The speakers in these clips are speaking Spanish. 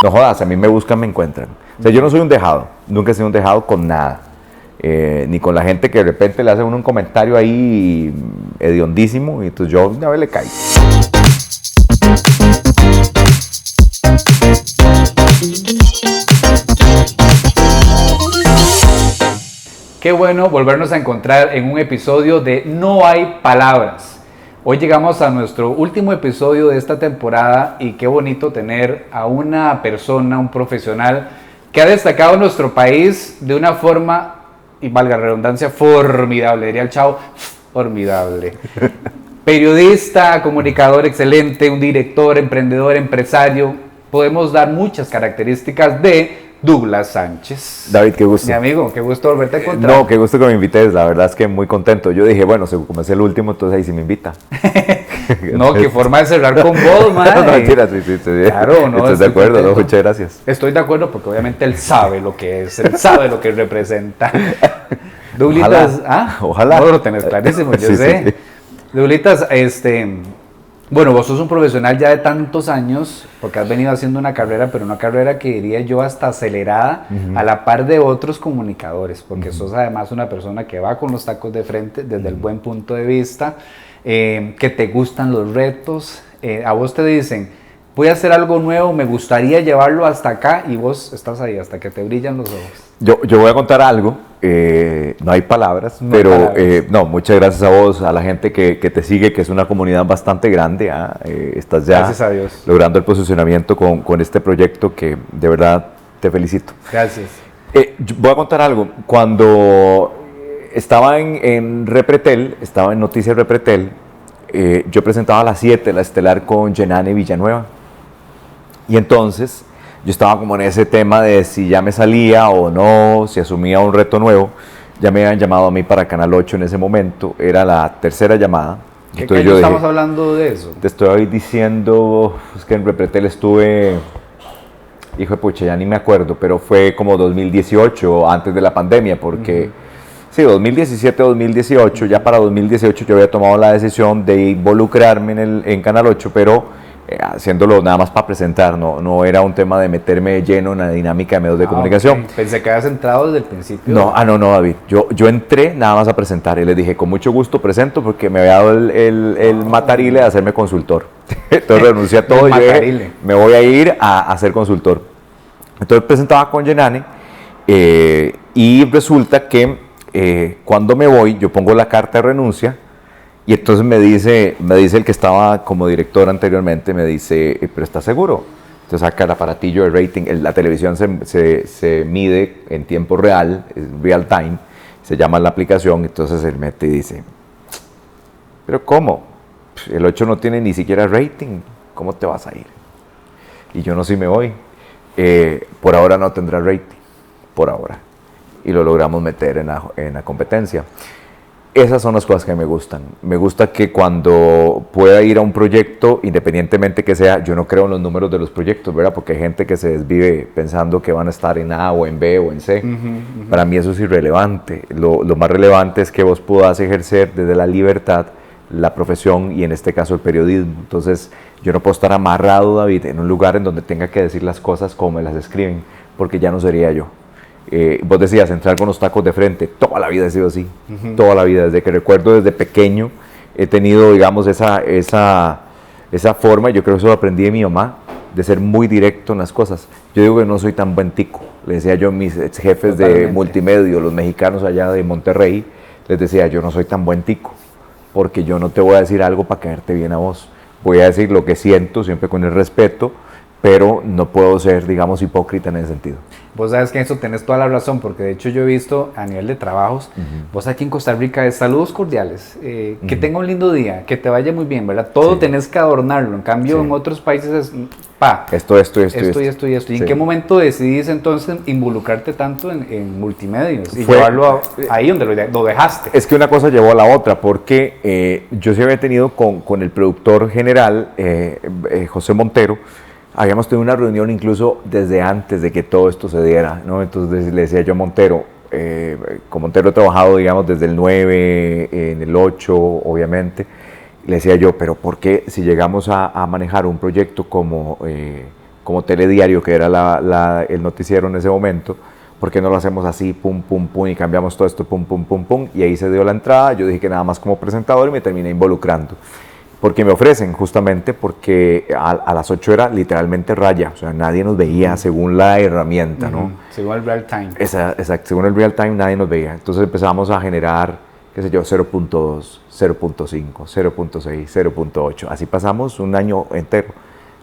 No jodas, a mí me buscan, me encuentran. O sea, yo no soy un dejado, nunca he sido un dejado con nada. Ni con la gente que de repente le hace uno un comentario ahí hediondísimo y entonces yo una vez le caigo. Qué bueno volvernos a encontrar en un episodio de No hay palabras. Hoy llegamos a nuestro último episodio de esta temporada y qué bonito tener a una persona, un profesional que ha destacado en nuestro país de una forma, y valga la redundancia, formidable, diría el Chavo, formidable. Periodista, comunicador excelente, un director, emprendedor, empresario. Podemos dar muchas características de Douglas Sánchez. David, qué gusto. Mi amigo, qué gusto volverte a encontrar. No, qué gusto que me invites, la verdad es que muy contento. Yo dije, bueno, como es el último, entonces ahí sí me invita. No, qué forma de cerrar con vos, madre. No, mentira, sí. Claro, no. ¿Estás de acuerdo? No, muchas gracias. Estoy de acuerdo porque obviamente él sabe lo que es, él sabe lo que representa. Douglitas, Ojalá. No lo tenés clarísimo, yo Sí, sé. sí. Douglitas, bueno, vos sos un profesional ya de tantos años, porque has venido haciendo una carrera, pero una carrera que diría yo hasta acelerada, a la par de otros comunicadores, porque sos además una persona que va con los tacos de frente desde el buen punto de vista, que te gustan los retos, a vos te dicen, voy a hacer algo nuevo, me gustaría llevarlo hasta acá, y vos estás ahí hasta que te brillan los ojos. Yo voy a contar algo, no hay palabras, pero no, muchas gracias a vos, a la gente que te sigue, que es una comunidad bastante grande. Estás ya Gracias a Dios. logrando el posicionamiento con este proyecto que de verdad te felicito. Gracias. Voy a contar algo. Cuando estaba en Repretel, estaba en Noticias Repretel, yo presentaba a las 7 la estelar con Jenane Villanueva. Y entonces yo estaba como en ese tema de si ya me salía o no, si asumía un reto nuevo. Ya me habían llamado a mí para Canal 8 en ese momento, era la tercera llamada. ¿Qué año estamos hablando de eso? Te estoy diciendo, es que en Repretel estuve, hijo de pucha, ya ni me acuerdo, pero fue como 2018, antes de la pandemia, porque sí, 2017, 2018, ya para 2018 yo había tomado la decisión de involucrarme en Canal 8, pero haciéndolo nada más para presentar, no era un tema de meterme lleno en la dinámica de medios de comunicación. Okay. Pensé que habías entrado desde el principio. No, David, yo entré nada más a presentar y les dije, con mucho gusto presento, porque me había dado el matarile de hacerme consultor. Entonces renuncié a todo y dije, me voy a ir a ser consultor. Entonces presentaba con Jenane y resulta que cuando me voy, yo pongo la carta de renuncia. Y entonces me dice el que estaba como director anteriormente, me dice, pero ¿estás seguro? Entonces saca el aparatillo de rating, la televisión se mide en tiempo real, es real time, se llama la aplicación, entonces él mete y dice, ¿pero cómo? El 8 no tiene ni siquiera rating, ¿cómo te vas a ir? Y yo no sé si me voy, por ahora no tendrá rating, por ahora. Y lo logramos meter en la competencia. Esas son las cosas que me gustan. Me gusta que cuando pueda ir a un proyecto, independientemente que sea, yo no creo en los números de los proyectos, ¿verdad? Porque hay gente que se desvive pensando que van a estar en A o en B o en C. Para mí eso es irrelevante. Lo más relevante es que vos puedas ejercer desde la libertad la profesión y en este caso el periodismo. Entonces yo no puedo estar amarrado, David, en un lugar en donde tenga que decir las cosas como me las escriben, porque ya no sería yo. Vos decías, entrar con los tacos de frente, toda la vida he sido así, toda la vida, desde que recuerdo, desde pequeño, he tenido, digamos, esa forma, yo creo que eso lo aprendí de mi mamá, de ser muy directo en las cosas. Yo digo que no soy tan buen tico, le decía yo a mis ex jefes de multimedia, los mexicanos allá de Monterrey, les decía, yo no soy tan buen tico, porque yo no te voy a decir algo para caerte bien a vos, voy a decir lo que siento, siempre con el respeto, pero no puedo ser, digamos, hipócrita en ese sentido. Vos sabes que en eso tenés toda la razón, porque de hecho yo he visto a nivel de trabajos, vos aquí en Costa Rica es saludos cordiales, que tenga un lindo día, que te vaya muy bien, ¿verdad? Todo tenés que adornarlo, en cambio en otros países es, esto. ¿Y en qué momento decidís entonces involucrarte tanto en multimedios y llevarlo ahí donde lo dejaste? Es que una cosa llevó a la otra, porque yo sí había tenido con el productor general, José Montero, habíamos tenido una reunión incluso desde antes de que todo esto se diera, ¿no? Entonces le decía yo a Montero, con Montero he trabajado, digamos, desde el 9, en el 8, obviamente, y le decía yo, pero ¿por qué si llegamos a manejar un proyecto como como Telediario, que era el noticiero en ese momento, ¿por qué no lo hacemos así, pum, pum, pum, y cambiamos todo esto, pum, pum, pum, pum? Y ahí se dio la entrada, yo dije que nada más como presentador y me terminé involucrando. Porque me ofrecen, justamente porque a las 8 era literalmente raya, o sea, nadie nos veía según la herramienta, ¿no? Según el real time. Exacto, según el real time nadie nos veía. Entonces empezamos a generar, qué sé yo, 0.2, 0.5, 0.6, 0.8. Así pasamos un año entero,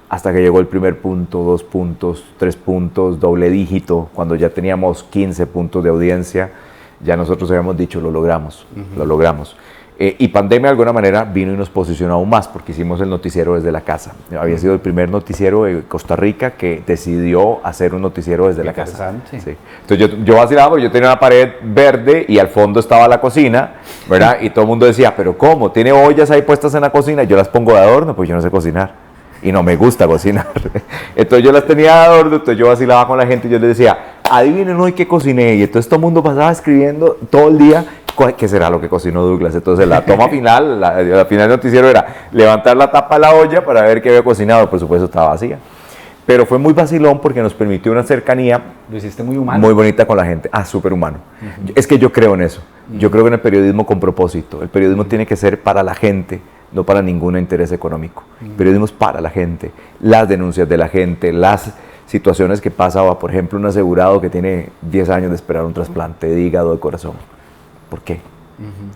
hasta que llegó el primer punto, 2 puntos, 3 puntos, doble dígito, cuando ya teníamos 15 puntos de audiencia, ya nosotros habíamos dicho, lo logramos, lo logramos. Y pandemia de alguna manera vino y nos posicionó aún más, porque hicimos el noticiero desde la casa. Había sido el primer noticiero de Costa Rica que decidió hacer un noticiero desde la casa. Sí. Entonces yo vacilaba porque yo tenía una pared verde y al fondo estaba la cocina, ¿verdad? Y todo el mundo decía, ¿pero cómo? ¿Tiene ollas ahí puestas en la cocina? Yo las pongo de adorno, pues yo no sé cocinar. Y no me gusta cocinar. Entonces yo las tenía de adorno, entonces yo vacilaba con la gente y yo les decía, adivinen hoy qué cociné. Y entonces todo el mundo pasaba escribiendo todo el día qué será lo que cocinó Douglas. Entonces la toma final, la final del noticiero era levantar la tapa de la olla para ver qué había cocinado. Por supuesto estaba vacía. Pero fue muy vacilón porque nos permitió una cercanía. Lo hiciste muy humano. Muy bonita con la gente. Súper humano. Es que yo creo en eso. Yo creo que en el periodismo con propósito. El periodismo tiene que ser para la gente, no para ningún interés económico. El periodismo es para la gente. Las denuncias de la gente, las situaciones que pasaba, por ejemplo, un asegurado que tiene 10 años de esperar un trasplante de hígado, de corazón. ¿Por qué?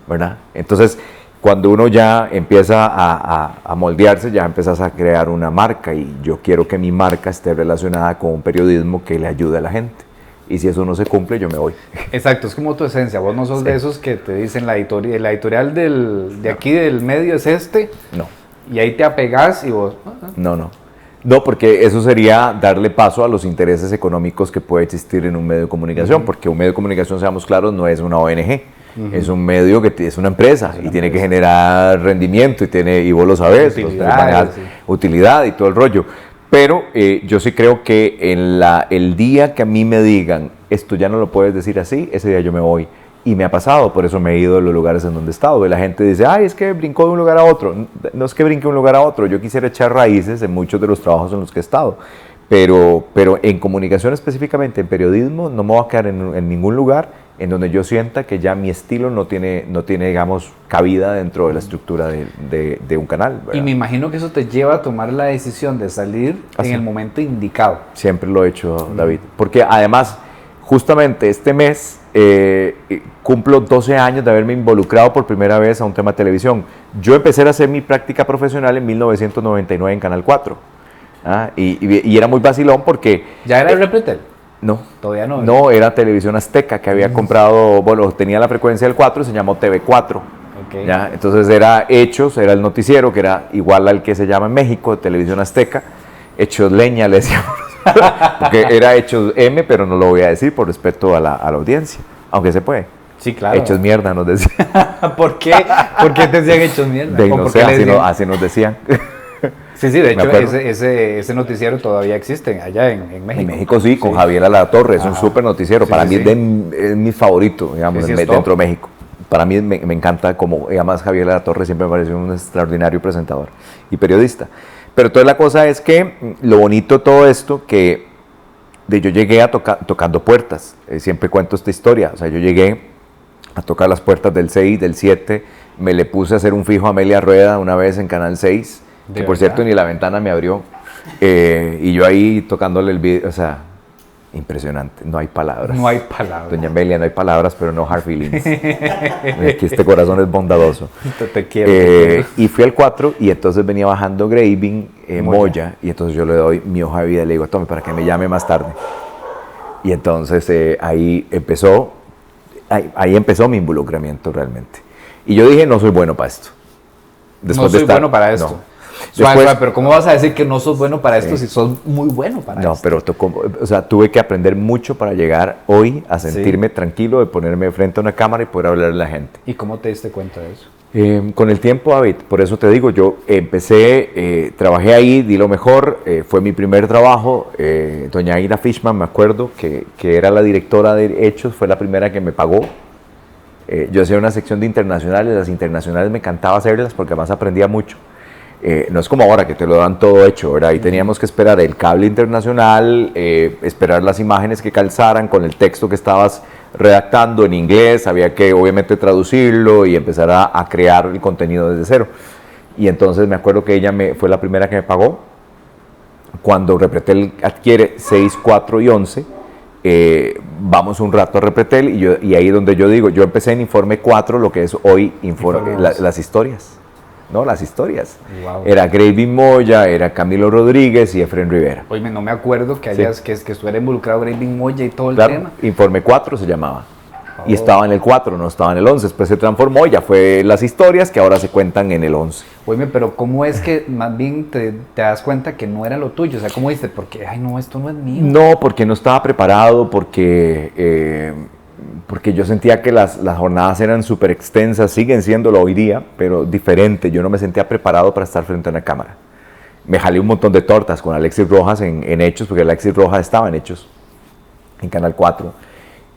¿Verdad? Entonces, cuando uno ya empieza a moldearse, ya empiezas a crear una marca, y yo quiero que mi marca esté relacionada con un periodismo que le ayude a la gente. Y si eso no se cumple, yo me voy. Exacto, es como tu esencia. Vos no sos de esos que te dicen la editorial de aquí del medio es este. No. Y ahí te apegás y vos... No, porque eso sería darle paso a los intereses económicos que puede existir en un medio de comunicación, porque un medio de comunicación, seamos claros, no es una ONG. Es un medio que es una empresa y tiene que generar rendimiento y vos lo sabés, utilidad y todo el rollo. Pero yo sí creo que el día que a mí me digan, esto ya no lo puedes decir así, ese día yo me voy. Y me ha pasado, por eso me he ido de los lugares en donde he estado. Y la gente dice, ay, es que brincó de un lugar a otro. No es que brinque de un lugar a otro, yo quisiera echar raíces en muchos de los trabajos en los que he estado. Pero en comunicación específicamente, en periodismo, no me voy a quedar en ningún lugar en donde yo sienta que ya mi estilo no tiene digamos, cabida dentro de la estructura de un canal, ¿verdad? Y me imagino que eso te lleva a tomar la decisión de salir en el momento indicado. Siempre lo he hecho, David. Porque además, justamente este mes cumplo 12 años de haberme involucrado por primera vez a un tema de televisión. Yo empecé a hacer mi práctica profesional en 1999 en Canal 4. Y era muy vacilón porque... ¿Ya era el Repretel? No. Todavía no. No, era Televisión Azteca, que había comprado, bueno, tenía la frecuencia del 4 y se llamó TV4. Okay. ¿Ya? Entonces era Hechos, era el noticiero, que era igual al que se llama en México, Televisión Azteca. Hechos Leña, le decíamos. Porque era Hechos M, pero no lo voy a decir por respeto a la audiencia, aunque se puede. Sí, claro. Hechos mierda, nos decían. ¿Por qué? ¿Por qué te decían hechos mierda? No sé, así nos decían. Sí, de hecho, ese noticiero todavía existe allá en México. En México sí, con Javier Alatorre, es un súper noticiero. Para mí es mi favorito, digamos, dentro de México. Para mí me encanta, como además Javier Alatorre siempre me pareció un extraordinario presentador y periodista. Pero toda la cosa es que lo bonito de todo esto, que yo llegué tocando puertas, siempre cuento esta historia, o sea, yo llegué a tocar las puertas del 6, del 7, me le puse a hacer un fijo a Amelia Rueda una vez en Canal 6, que por cierto ni la ventana me abrió, y yo ahí tocándole el video, o sea, impresionante, no hay palabras. No hay palabras. Doña Amelia, no hay palabras, pero no hard feelings. Que este corazón es bondadoso. Te quiero. Y fui al 4 y entonces venía bajando Graving, Moya, y entonces yo le doy mi hoja de vida y le digo, tome, para que me llame más tarde. Y entonces ahí empezó mi involucramiento realmente. Y yo dije, no soy bueno para esto. Después no soy bueno para esto. No. Suave, pero ¿cómo vas a decir que no sos bueno para esto si sos muy bueno para esto? No, pero tuve que aprender mucho para llegar hoy a sentirme tranquilo, de ponerme frente a una cámara y poder hablarle a la gente. ¿Y cómo te diste cuenta de eso? Con el tiempo, David, por eso te digo, yo empecé, trabajé ahí, di lo mejor, fue mi primer trabajo. Doña Ira Fishman, me acuerdo, que era la directora de Hechos, fue la primera que me pagó. Yo hacía una sección de internacionales, las internacionales me encantaba hacerlas porque además aprendía mucho. No es como ahora que te lo dan todo hecho, ¿verdad? Ahí teníamos que esperar el cable internacional, esperar las imágenes que calzaran con el texto que estabas redactando en inglés, había que obviamente traducirlo y empezar a crear el contenido desde cero. Y entonces me acuerdo que ella fue la primera que me pagó. Cuando Repretel adquiere 6, 4 y 11, vamos un rato a Repretel y ahí donde yo digo, yo empecé en Informe 4, lo que es hoy las historias. No, las historias. Wow. Era Gravy Moya, era Camilo Rodríguez y Efren Rivera. Oye, no me acuerdo que estuviera involucrado Gravy Moya y todo el claro, tema. Informe 4 se llamaba. Y estaba en el 4, no estaba en el 11. Después se transformó y ya fue las historias que ahora se cuentan en el 11. Oye, pero ¿cómo es que más bien te das cuenta que no era lo tuyo? O sea, ¿cómo dices? Porque, ay, no, esto no es mío. No, porque no estaba preparado, porque yo sentía que las jornadas eran súper extensas, siguen siéndolo hoy día, pero diferente. Yo no me sentía preparado para estar frente a una cámara. Me jalé un montón de tortas con Alexis Rojas en Hechos, porque Alexis Rojas estaba en Hechos, en Canal 4.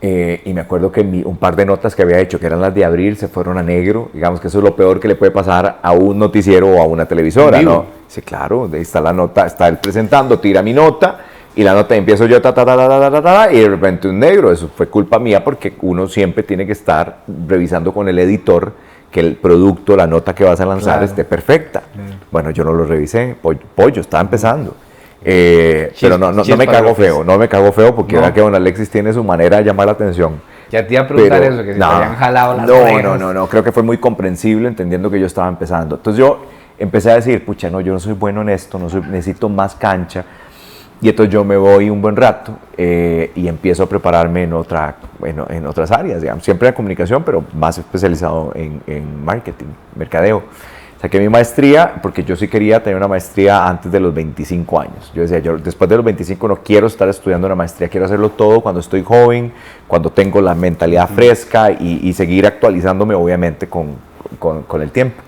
Y me acuerdo que un par de notas que había hecho, que eran las de abril, se fueron a negro. Digamos que eso es lo peor que le puede pasar a un noticiero o a una televisora, ¿no? Sí, claro, ahí está la nota, está él presentando, tira mi nota, y la nota empiezo yo, y de repente un negro. Eso fue culpa mía, porque uno siempre tiene que estar revisando con el editor que el producto, la nota que vas a lanzar esté perfecta. Bueno, yo no lo revisé, pollo estaba empezando. Pero no me cago feo, porque ahora que don Alexis tiene su manera de llamar la atención. Ya te iba a preguntar eso, que si te habían jalado las orejas. No, creo que fue muy comprensible, entendiendo que yo estaba empezando. Entonces yo empecé a decir, pucha, no, yo no soy bueno en esto, necesito más cancha. Y entonces yo me voy un buen rato y empiezo a prepararme en otras áreas, digamos, siempre en comunicación, pero más especializado en marketing, mercadeo. Saqué mi maestría, porque yo sí quería tener una maestría antes de los 25 años. Yo decía, después de los 25 no quiero estar estudiando una maestría, quiero hacerlo todo cuando estoy joven, cuando tengo la mentalidad fresca y seguir actualizándome, obviamente, con el tiempo.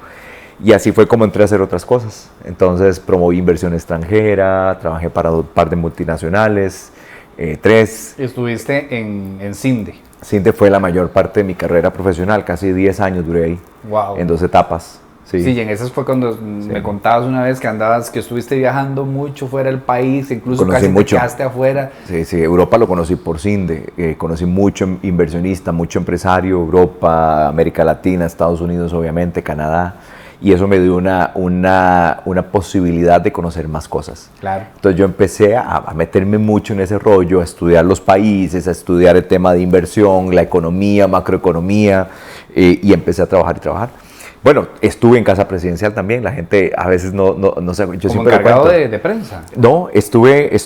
Y así fue como entré a hacer otras cosas. Entonces promoví inversión extranjera, trabajé para un par de multinacionales, 3. Estuviste en CINDE. CINDE fue la mayor parte de mi carrera profesional, casi 10 años duré ahí, wow. En 2 etapas. Sí, y en esas fue cuando me contabas una vez que estuviste viajando mucho fuera del país, incluso conocí casi mucho. te quedaste afuera. Sí, Europa lo conocí por CINDE, conocí mucho inversionista, mucho empresario, Europa, América Latina, Estados Unidos obviamente, Canadá, y eso me dio una posibilidad de conocer más cosas. Claro. Entonces yo empecé a meterme mucho en ese rollo, a estudiar los países, a estudiar el tema de inversión, la economía, macroeconomía, y empecé a trabajar. Bueno, estuve en Casa Presidencial también, la gente a veces no sé, yo siempre encargado de prensa. No, estuve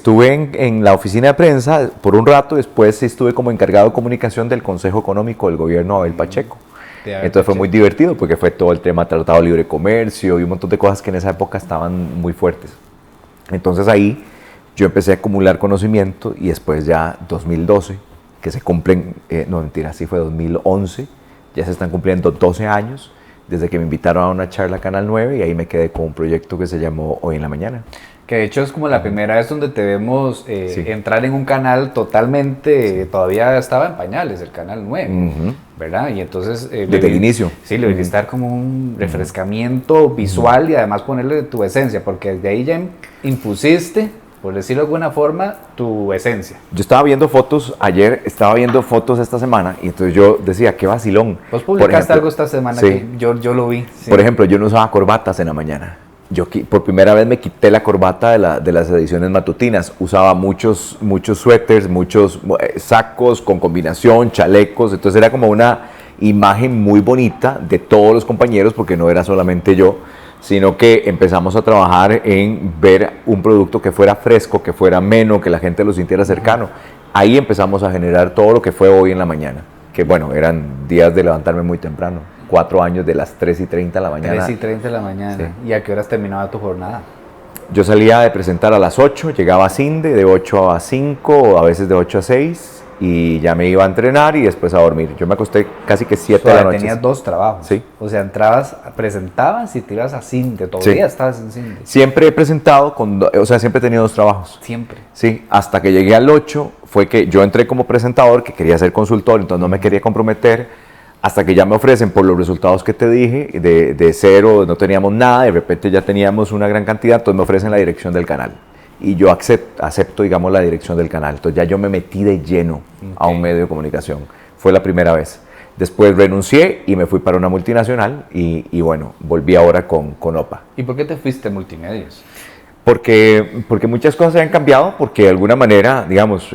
en la oficina de prensa por un rato, después estuve como encargado de comunicación del Consejo Económico del gobierno de Abel Pacheco. Entonces fue muy divertido porque fue todo el tema Tratado de Libre Comercio y un montón de cosas que en esa época estaban muy fuertes. Entonces ahí yo empecé a acumular conocimiento y después ya 2012, que se cumplen, no mentira, sí fue 2011, ya se están cumpliendo 12 años desde que me invitaron a una charla a Canal 9 y ahí me quedé con un proyecto que se llamó Hoy en la Mañana. Que de hecho es como la primera vez donde te vemos entrar en un canal totalmente, todavía estaba en pañales, el Canal 9, ¿verdad? Y entonces... desde el inicio. Sí, le debiste dar como un refrescamiento visual y además ponerle tu esencia, porque desde ahí ya impusiste, por decirlo de alguna forma, tu esencia. Yo estaba viendo fotos ayer, esta semana, y entonces yo decía, qué vacilón. Vos publicaste algo esta semana que yo lo vi. Sí. Por ejemplo, yo no usaba corbatas en la mañana. Yo por primera vez me quité la corbata de las ediciones matutinas. Usaba muchos suéteres, muchos sacos con combinación, chalecos. Entonces era como una imagen muy bonita de todos los compañeros, porque no era solamente yo, sino que empezamos a trabajar en ver un producto que fuera fresco, que fuera ameno, que la gente lo sintiera cercano. Ahí empezamos a generar todo lo que fue Hoy en la Mañana, que bueno, eran días de levantarme muy temprano, 4 años de las 3:30 de la mañana. 3:30 de la mañana. Sí. ¿Y a qué horas terminaba tu jornada? Yo salía de presentar a las 8, llegaba a CINDE de 8 a 5, o a veces de 8 a 6, y ya me iba a entrenar y después a dormir. Yo me acosté casi que 7 de la noche. Tenías 2 trabajos. Sí. O sea, entrabas, presentabas y te ibas a CINDE. ¿Todo el día estabas en CINDE? Siempre he presentado, siempre he tenido 2 trabajos. Siempre. Sí, hasta que llegué al 8 fue que yo entré como presentador, que quería ser consultor, entonces no me quería comprometer hasta que ya me ofrecen por los resultados que te dije, de cero, no teníamos nada, de repente ya teníamos una gran cantidad, entonces me ofrecen la dirección del canal. Y yo acepto, digamos, la dirección del canal. Entonces ya yo me metí de lleno a un medio de comunicación. Fue la primera vez. Después renuncié y me fui para una multinacional y bueno, volví ahora con OPA. ¿Y por qué te fuiste a multimedios? Porque muchas cosas se han cambiado, porque de alguna manera, digamos,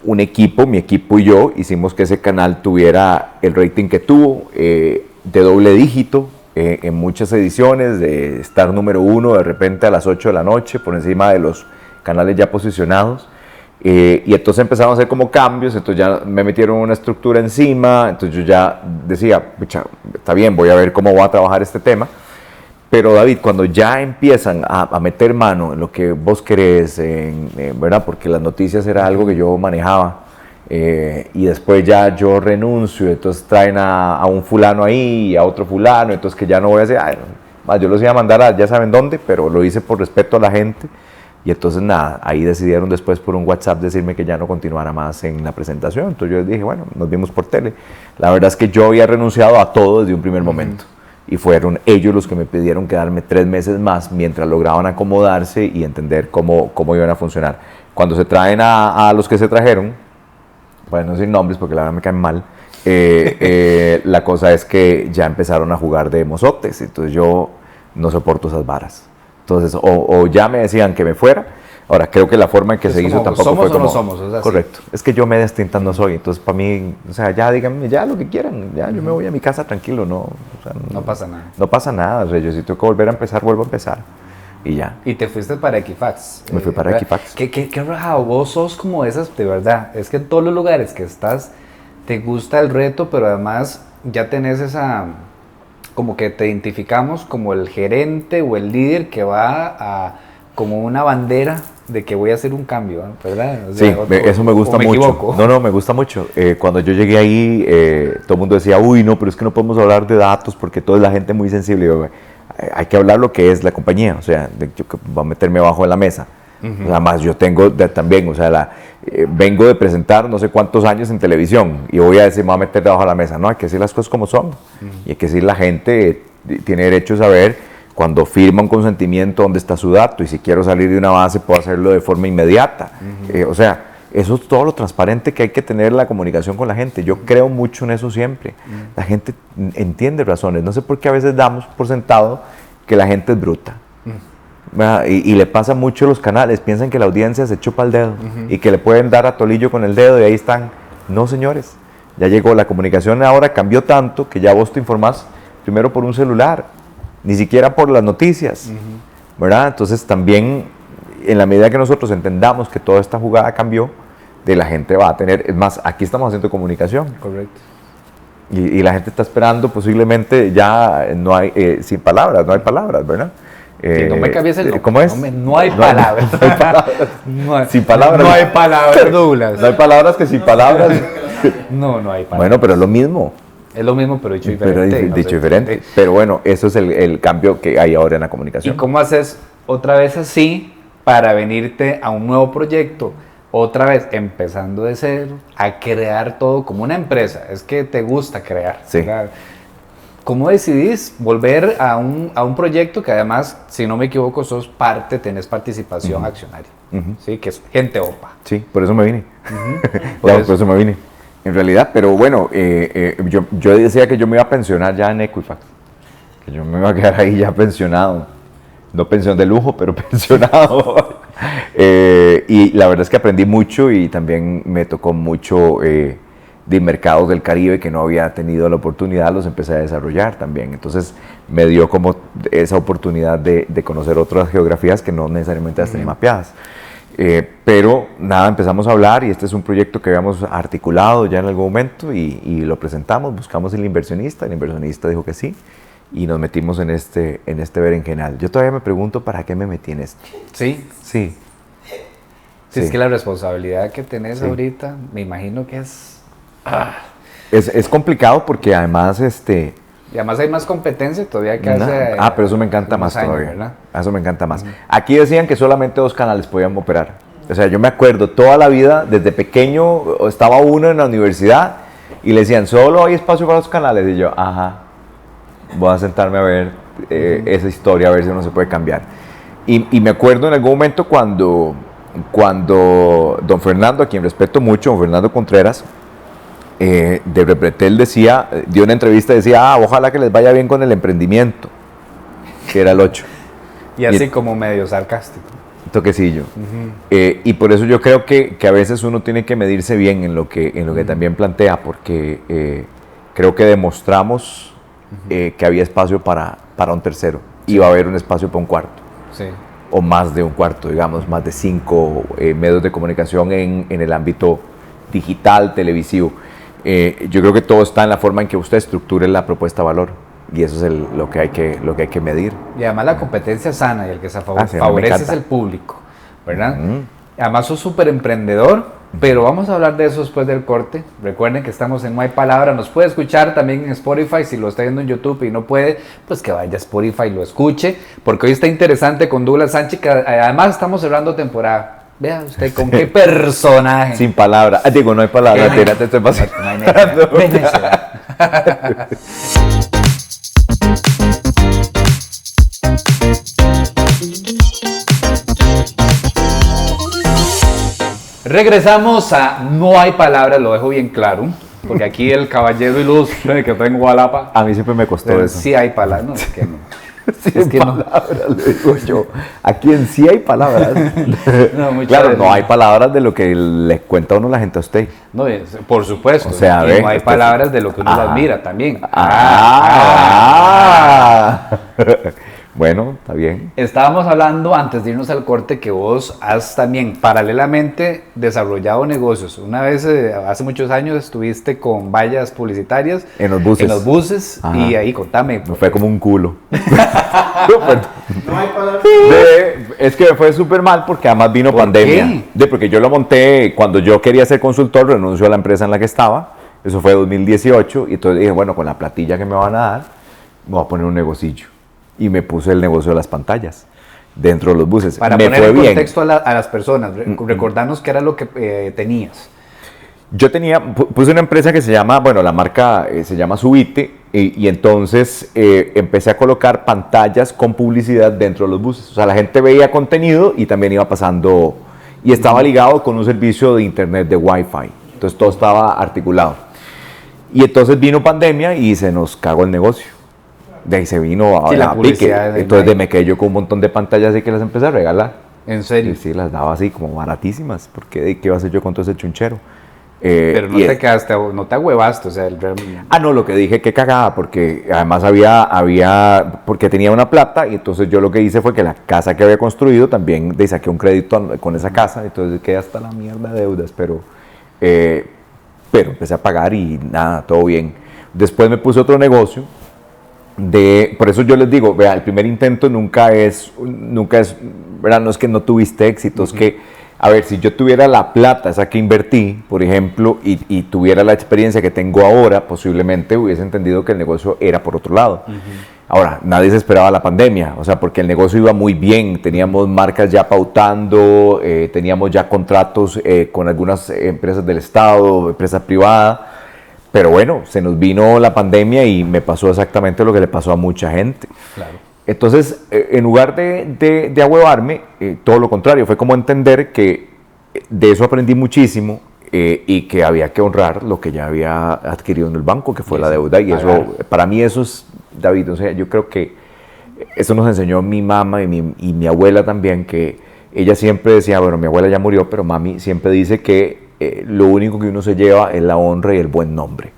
mi equipo y yo hicimos que ese canal tuviera el rating que tuvo, de doble dígito, en muchas ediciones, de estar número 1 de repente a las 8 de la noche, por encima de los canales ya posicionados. Y entonces empezamos a hacer como cambios, entonces ya me metieron una estructura encima, entonces yo ya decía, pucha, está bien, voy a ver cómo voy a trabajar este tema. Pero David, cuando ya empiezan a meter mano en lo que vos querés, ¿verdad? Porque las noticias era algo que yo manejaba, y después ya yo renuncio, entonces traen a un fulano ahí y a otro fulano, entonces que ya no voy a hacer, yo los iba a mandar a ya saben dónde, pero lo hice por respeto a la gente. Y entonces nada, ahí decidieron después por un WhatsApp decirme que ya no continuara más en la presentación. Entonces yo les dije, bueno, nos vimos por tele. La verdad es que yo había renunciado a todo desde un primer momento. Y fueron ellos los que me pidieron quedarme 3 meses más mientras lograban acomodarse y entender cómo iban a funcionar. Cuando se traen a los que se trajeron, para no decir nombres porque la verdad me caen mal, la cosa es que ya empezaron a jugar de mozotes. Entonces yo no soporto esas varas. Entonces, o ya me decían que me fuera. Ahora, creo que la forma en que se hizo tampoco fue como... ¿Somos o no somos? O sea, correcto. Sí. Es que yo media tintas no soy. Entonces, para mí, o sea, ya díganme, ya lo que quieran. Ya yo me voy a mi casa tranquilo, ¿no? O sea, no pasa nada. No pasa nada. O sea, yo si tengo que volver a empezar, vuelvo a empezar. Y ya. Y te fuiste para Equifax. Me fui para Equifax. Qué raro. Vos sos como esas, de verdad. Es que en todos los lugares que estás, te gusta el reto, pero además ya tenés esa... como que te identificamos como el gerente o el líder que va a como una bandera de que voy a hacer un cambio, ¿verdad? O sea, sí, eso me gusta mucho. Equivoco. No, me gusta mucho. Cuando yo llegué ahí, todo el mundo decía, uy, no, pero es que no podemos hablar de datos porque toda la gente es muy sensible. Yo, hay que hablar lo que es la compañía, o sea, yo voy a meterme abajo de la mesa. Además, yo tengo también, o sea, vengo de presentar no sé cuántos años en televisión y voy a decir, me voy a meter debajo de la mesa. No, hay que decir las cosas como son. Y hay que decir, la gente tiene derecho a saber cuando firma un consentimiento dónde está su dato, y si quiero salir de una base puedo hacerlo de forma inmediata. O sea, eso es todo lo transparente que hay que tener en la comunicación con la gente. Yo creo mucho en eso siempre. La gente entiende razones. No sé por qué a veces damos por sentado que la gente es bruta. Y le pasa mucho a los canales, piensan que la audiencia se chupa el dedo y que le pueden dar a tolillo con el dedo y ahí están. No, señores, ya llegó, la comunicación ahora cambió tanto que ya vos te informás primero por un celular, ni siquiera por las noticias, ¿verdad? Entonces también, en la medida que nosotros entendamos que toda esta jugada cambió, de la gente va a tener, es más, aquí estamos haciendo comunicación. Correcto. Y la gente está esperando, posiblemente ya no hay, sin palabras, no hay palabras, ¿verdad? No me cambies el nombre. ¿Cómo es? No hay palabras. No hay palabras. Sin palabras. No hay palabras, Douglas. No hay palabras que sin palabras. No hay palabras. Bueno, pero es lo mismo. Es lo mismo, pero dicho diferente. Pero dicho diferente. Pero bueno, eso es el cambio que hay ahora en la comunicación. ¿Y cómo haces otra vez así para venirte a un nuevo proyecto? Otra vez, empezando de cero, a crear todo como una empresa. Es que te gusta crear. Sí. ¿Verdad? ¿Cómo decidís volver a un proyecto que además, si no me equivoco, sos parte, tenés participación accionaria? ¿Sí? Que es gente OPA. Sí, por eso me vine. Por eso me vine. En realidad, pero bueno, yo decía que yo me iba a pensionar ya en Equifax. Que yo me iba a quedar ahí ya pensionado. No pensión de lujo, pero pensionado. Y la verdad es que aprendí mucho y también me tocó mucho... de mercados del Caribe que no había tenido la oportunidad, los empecé a desarrollar también. Entonces me dio como esa oportunidad de conocer otras geografías que no necesariamente las tenía mapeadas. Pero nada, empezamos a hablar y este es un proyecto que habíamos articulado ya en algún momento y lo presentamos, buscamos el inversionista dijo que sí y nos metimos en este berenjenal. Yo todavía me pregunto para qué me metí en esto. ¿Sí? Sí. Sí. Es que la responsabilidad que tenés ahorita, me imagino que es... Es complicado porque además y además hay más competencia todavía que hace... pero eso me encanta más años, todavía. ¿verdad? Eso me encanta más. Aquí decían que solamente 2 canales podían operar. O sea, yo me acuerdo toda la vida, desde pequeño estaba uno en la universidad Y le decían, solo hay espacio para los canales. Y yo, ajá, voy a sentarme a ver esa historia, a ver si uno se puede cambiar. Y me acuerdo en algún momento cuando don Fernando, a quien respeto mucho, don Fernando Contreras, de Repretel dio una entrevista y decía, ojalá que les vaya bien con el emprendimiento, que era el 8. Y así como medio sarcástico. Toquecillo. Y por eso yo creo que a veces uno tiene que medirse bien en lo que también plantea, porque creo que demostramos que había espacio para un tercero, y va a haber un espacio para un cuarto. Sí. O más de un cuarto, digamos, más de 5 medios de comunicación en el ámbito digital, televisivo. Yo creo que todo está en la forma en que usted estructure la propuesta de valor, y eso es lo que hay que medir. Y además la competencia sana, y el que se favorece es el público, ¿verdad? Además sos súper emprendedor, pero vamos a hablar de eso después del corte. Recuerden que estamos en No Hay Palabra, nos puede escuchar también en Spotify, si lo está viendo en YouTube y no puede, pues que vaya a Spotify y lo escuche, porque hoy está interesante con Douglas Sánchez, que además estamos cerrando temporada. Vea usted con qué personaje. Sin palabra. Digo, no hay palabra. Te estoy pasando. No hay necesidad. Regresamos a No Hay Palabras, lo dejo bien claro, porque aquí el caballero ilustre que tengo Gualapa. A mí siempre me costó eso. Sí hay palabras, no, es que no. Sí, es que palabras, no. Le digo yo. Aquí en sí hay palabras. No, claro, no hay palabras de lo que le cuenta a uno la gente a usted. No, por supuesto. O sea, y no hay palabras de lo que uno le admira también. Bueno, está bien. Estábamos hablando antes de irnos al corte que vos has también paralelamente desarrollado negocios. Una vez, hace muchos años, estuviste con vallas publicitarias. En los buses. En los buses. Y ahí, contame. Me fue como un culo. No hay palabras. Es que me fue súper mal porque además vino pandemia. Porque yo lo monté cuando yo quería ser consultor, renuncio a la empresa en la que estaba. Eso fue 2018. Y entonces dije, bueno, con la platilla que me van a dar, me voy a poner un negocillo. Y me puse el negocio de las pantallas dentro de los buses. Para poner en contexto a las personas, recordarnos qué era lo que tenías. Yo puse una empresa que se llama, la marca se llama Subite, y entonces empecé a colocar pantallas con publicidad dentro de los buses. O sea, la gente veía contenido y también iba pasando, y estaba ligado con un servicio de internet de Wi-Fi. Entonces todo estaba articulado. Y entonces vino pandemia y se nos cagó el negocio. De ahí se vino a la pique. Entonces me quedé yo con un montón de pantallas y que las empecé a regalar. ¿En serio? Y sí, las daba así como baratísimas, porque ¿qué iba a hacer yo con todo ese chunchero? Pero no te quedaste, no te ahuevaste, o sea... no, lo que dije, que cagaba, porque además porque tenía una plata, y entonces yo lo que hice fue que la casa que había construido también saqué un crédito con esa casa, entonces quedé hasta la mierda de deudas, pero empecé a pagar y nada, todo bien. Después me puse otro negocio, por eso yo les digo, vea, el primer intento nunca es, ¿verdad? No es que no tuviste éxito, es que, a ver, si yo tuviera la plata esa que invertí, por ejemplo, y tuviera la experiencia que tengo ahora, posiblemente hubiese entendido que el negocio era por otro lado. Ahora, nadie se esperaba la pandemia, o sea, porque el negocio iba muy bien, teníamos marcas ya pautando, teníamos ya contratos con algunas empresas del Estado, empresas privadas. Pero bueno, se nos vino la pandemia y me pasó exactamente lo que le pasó a mucha gente. Claro. Entonces, en lugar de ahuevarme, todo lo contrario, fue como entender que de eso aprendí muchísimo y que había que honrar lo que ya había adquirido en el banco, que fue la deuda. Y eso, para mí eso es, David, o sea, yo creo que eso nos enseñó mi mamá y mi abuela también, que ella siempre decía, bueno, mi abuela ya murió, pero mami siempre dice que lo único que uno se lleva es la honra y el buen nombre.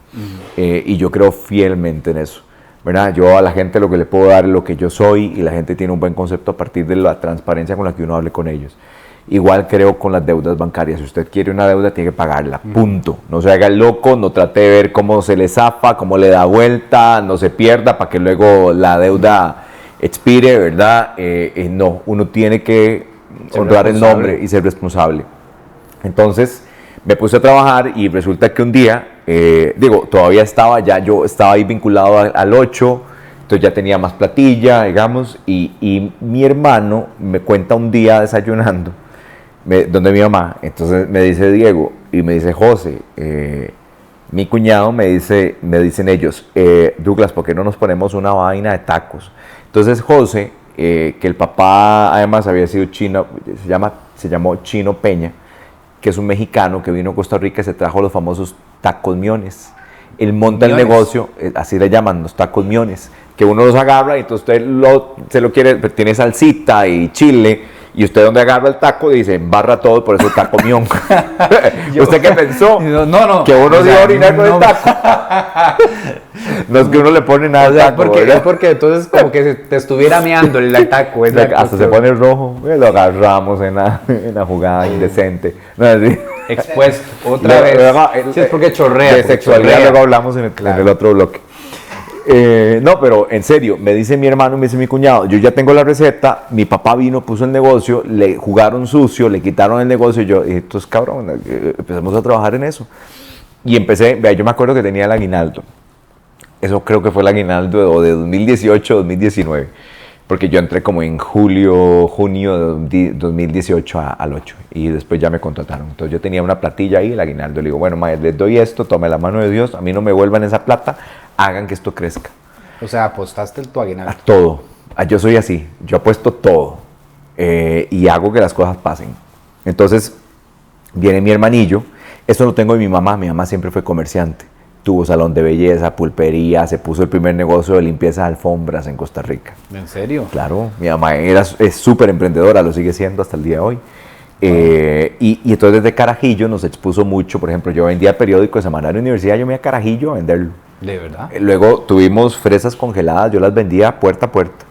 Y yo creo fielmente en eso, ¿verdad? Yo a la gente lo que le puedo dar es lo que yo soy, y la gente tiene un buen concepto a partir de la transparencia con la que uno hable con ellos. Igual creo con las deudas bancarias. Si usted quiere una deuda, tiene que pagarla, punto. No se haga el loco, no trate de ver cómo se le zafa, cómo le da vuelta, no se pierda para que luego la deuda expire, ¿verdad? No, uno tiene que honrar el nombre y ser responsable. Entonces me puse a trabajar y resulta que un día, todavía yo estaba ahí vinculado al 8, entonces ya tenía más platilla, digamos, y mi hermano me cuenta un día desayunando, donde mi mamá, entonces me dice Diego, y me dice José, mi cuñado me dicen ellos, Douglas, ¿por qué no nos ponemos una vaina de tacos? Entonces José, que el papá además había sido chino, se llamó Chino Peña, que es un mexicano que vino a Costa Rica y se trajo los famosos tacos miones. Él monta el negocio, así le llaman, los tacos miones, que uno los agarra y entonces usted se lo quiere, tiene salsita y chile, y usted donde agarra el taco dice, embarra todo, por eso el taco mión. ¿Usted qué pensó? No. Que uno se iba a orinar con el taco. No es que uno le pone nada al taco, es porque entonces como que te estuviera meando el taco. Hasta se pone rojo, lo agarramos en la jugada indecente. No, así. Expuesto, otra vez. Sí, es porque chorrea. De sexualidad luego hablamos en el otro bloque. No, pero en serio, me dice mi hermano, me dice mi cuñado, yo ya tengo la receta, mi papá vino, puso el negocio, le jugaron sucio, le quitaron el negocio, y yo, entonces cabrón, empezamos a trabajar en eso. Y empecé, vea, yo me acuerdo que tenía el aguinaldo. Eso creo que fue el aguinaldo de 2018, 2019. Porque yo entré como en junio de 2018 al 8 y después ya me contrataron. Entonces yo tenía una platilla ahí, el aguinaldo. Le digo, bueno, madre, les doy esto, tome la mano de Dios, a mí no me vuelvan esa plata, hagan que esto crezca. O sea, apostaste tu aguinaldo. A todo. Yo soy así, yo apuesto todo y hago que las cosas pasen. Entonces viene mi hermanillo, esto lo tengo de mi mamá siempre fue comerciante. Tuvo salón de belleza, pulpería, se puso el primer negocio de limpieza de alfombras en Costa Rica. ¿En serio? Claro, mi mamá es súper emprendedora, lo sigue siendo hasta el día de hoy. Y entonces desde Carajillo nos expuso mucho, por ejemplo, yo vendía periódico de Semanario Universidad, yo me iba a Carajillo a venderlo. ¿De verdad? Luego tuvimos fresas congeladas, yo las vendía puerta a puerta.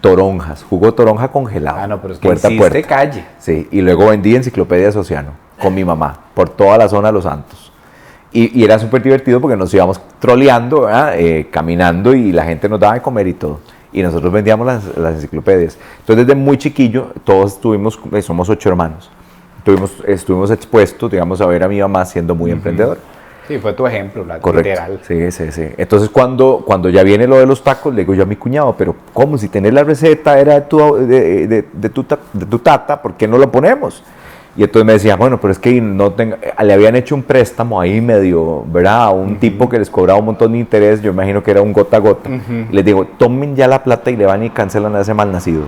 Toronjas, jugo de toronja congelado. Ah, no, pero es que puerta a puerta. Calle. Sí, y luego vendí enciclopedias Océano con mi mamá por toda la zona de Los Santos. Y era súper divertido porque nos íbamos troleando, caminando y la gente nos daba de comer y todo. Y nosotros vendíamos las enciclopedias. Entonces desde muy chiquillo, todos somos 8 hermanos. Estuvimos expuestos, digamos, a ver a mi mamá siendo muy emprendedora. Sí, fue tu ejemplo, literal. Sí. Entonces cuando ya viene lo de los tacos, le digo yo a mi cuñado, pero ¿cómo? Si tenés la receta, era de tu tata, ¿por qué no lo ponemos? Y entonces me decía, bueno, pero es que le habían hecho un préstamo ahí medio, ¿verdad? A un tipo que les cobraba un montón de interés, yo imagino que era un gota a gota. Les digo, tomen ya la plata y le van y cancelan a ese malnacido.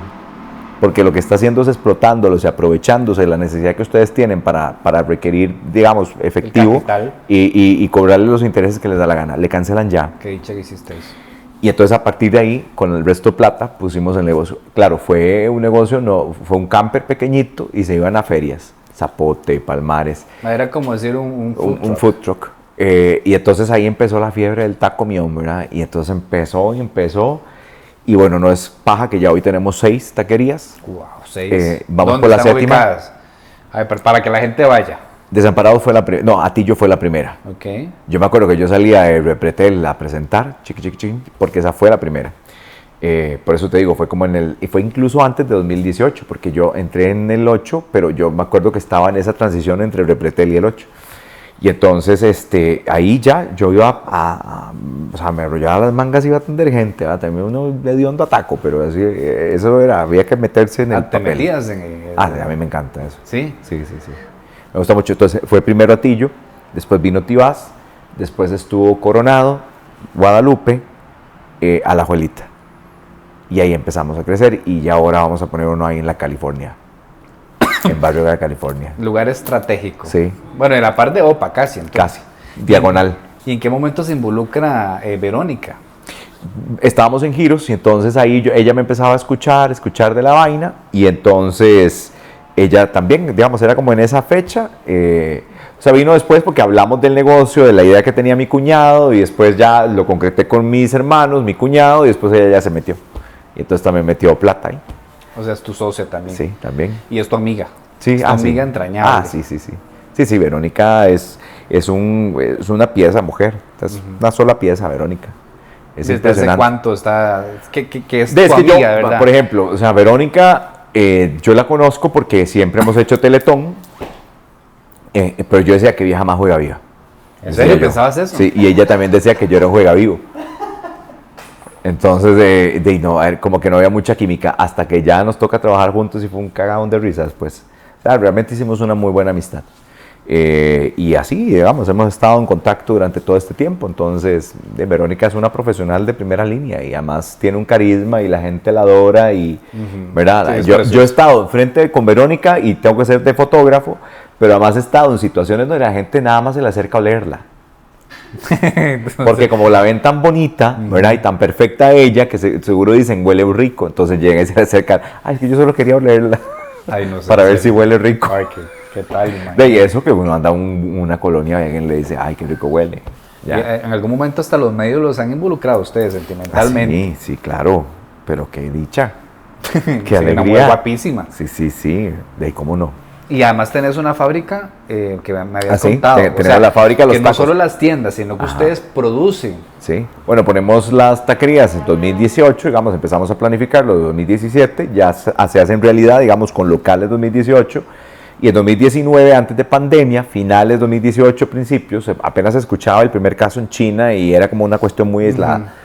Porque lo que está haciendo es explotándolos y aprovechándose de la necesidad que ustedes tienen para requerir, digamos, efectivo y cobrarle los intereses que les da la gana. Le cancelan ya. Qué dicha que hiciste eso. Y entonces a partir de ahí, con el resto de plata, pusimos el negocio. Claro, fue un negocio, fue un camper pequeñito y se iban a ferias, Zapote, Palmares. Era como decir un food truck. Y entonces ahí empezó la fiebre del taco mión, ¿verdad? Y entonces empezó. Y bueno, no es paja que ya hoy tenemos 6 taquerías. Wow, 6. Vamos por la séptima. Ubicadas? A ver, para que la gente vaya. Desamparados fue la primera. No, Atillo fue la primera. Okay. Yo me acuerdo que yo salía de Repretel a presentar, porque esa fue la primera. Por eso te digo, fue como y fue incluso antes de 2018, porque yo entré en el 8, pero yo me acuerdo que estaba en esa transición entre Repretel y el 8. Y entonces ahí ya yo iba o sea, me arrollaba las mangas y iba a atender gente, ¿verdad? También uno le dio un ataco, pero así, eso había que meterse en el ¿Te papel. metías en el... A mí me encanta eso. ¿Sí? Sí. Me gusta mucho. Entonces fue primero Atillo, después vino Tibás, después estuvo Coronado, Guadalupe, Alajuelita. Y ahí empezamos a crecer y ya ahora vamos a poner uno ahí en la California, en Barrio de la California. Lugar estratégico. Sí. Bueno, en la parte de OPA casi. Entonces. Casi, diagonal. ¿Y en qué momento se involucra Verónica? Estábamos en giros y entonces ahí ella me empezaba a escuchar de la vaina y entonces ella también, digamos, era como en esa fecha. O sea, vino después porque hablamos del negocio, de la idea que tenía mi cuñado y después ya lo concreté con mis hermanos, mi cuñado y después ella ya se metió. Y entonces también metió plata ahí. O sea, es tu socia también. Sí, también. Y es tu amiga. Sí, es tu amiga entrañable. Sí, Verónica es una pieza, mujer. Es una sola pieza, Verónica. Es ¿Desde hace cuánto está? ¿Qué es Desde tu amiga, yo, verdad? Por ejemplo, o sea, Verónica, yo la conozco porque siempre hemos hecho Teletón, pero yo decía que vieja más juega viva. ¿En serio pensabas eso? Sí, y ella también decía que yo era un juega vivo. Entonces, como que no había mucha química, hasta que ya nos toca trabajar juntos y fue un cagadón de risas, pues. O sea, realmente hicimos una muy buena amistad. Y así, digamos, hemos estado en contacto durante todo este tiempo. Entonces, Verónica es una profesional de primera línea y además tiene un carisma y la gente la adora. Y, ¿verdad? Sí, yo he estado frente con Verónica y tengo que ser de fotógrafo, pero además he estado en situaciones donde la gente nada más se le acerca a olerla. Porque como la ven tan bonita, ¿verdad? Y tan perfecta ella, que seguro dicen huele rico, entonces llegan y se le acercan. Ay, es que yo solo quería olerla. Ay, no sé, para ver si huele rico. Ay, ¿qué tal? Y eso que uno anda a una colonia y alguien le dice, ay, qué rico huele. Ya. En algún momento hasta los medios los han involucrado ustedes sentimentalmente. Sí, claro, pero qué dicha. Qué sí, alegría. Una mujer guapísima. Sí, de ahí cómo no. Y además tenés una fábrica que me habías ¿sí? contado. Tenemos la fábrica de los que tacos. no solo las tiendas, sino que ustedes producen. Sí, bueno, ponemos las taquerías en 2018, digamos, empezamos a planificarlo en 2017, ya se hace en realidad, digamos, con locales 2018, y en 2019, antes de pandemia, finales 2018, principios, apenas se escuchaba el primer caso en China y era como una cuestión muy aislada.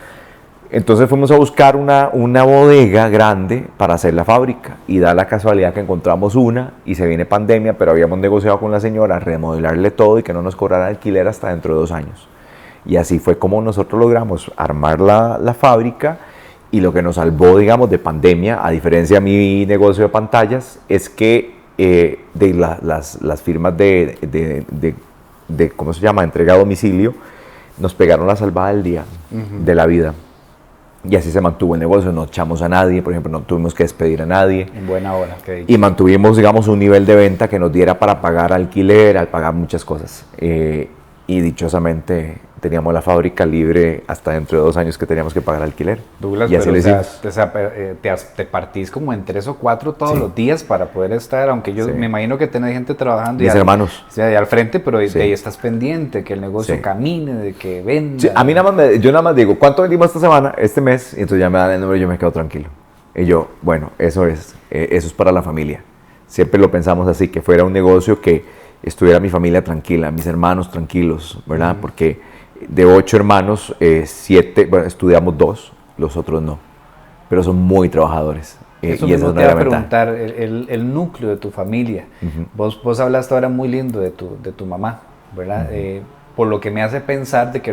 Entonces fuimos a buscar una bodega grande para hacer la fábrica y da la casualidad que encontramos una y se viene pandemia, pero habíamos negociado con la señora remodelarle todo y que no nos cobrara alquiler hasta dentro de 2 años. Y así fue como nosotros logramos armar la fábrica y lo que nos salvó, digamos, de pandemia, a diferencia de mi negocio de pantallas, es que las firmas de ¿cómo se llama?, entrega a domicilio, nos pegaron la salvada del día, de la vida. Y así se mantuvo el negocio, no echamos a nadie, por ejemplo, no tuvimos que despedir a nadie. En buena hora. Y mantuvimos, digamos, un nivel de venta que nos diera para pagar alquiler, al pagar muchas cosas. Y dichosamente teníamos la fábrica libre hasta dentro de 2 años que teníamos que pagar alquiler. Douglas, y así te partís como en 3 o 4 todos los días para poder estar, aunque yo me imagino que tenés gente trabajando. Mis hermanos. Sí, al frente, pero de ahí estás pendiente, que el negocio camine, de que venda. Sí, a mí yo nada más digo, ¿cuánto vendimos esta semana, este mes? Y entonces ya me dan el número y yo me quedo tranquilo. Y yo, bueno, eso es para la familia. Siempre lo pensamos así, que fuera un negocio que estuviera mi familia tranquila, mis hermanos tranquilos, ¿verdad? Porque de 8 hermanos, 7, bueno, estudiamos 2, los otros no, pero son muy trabajadores. Eso y mismo esa te es iba a una preguntar, el núcleo de tu familia. Vos hablaste ahora muy lindo de tu mamá, ¿verdad? Por lo que me hace pensar de que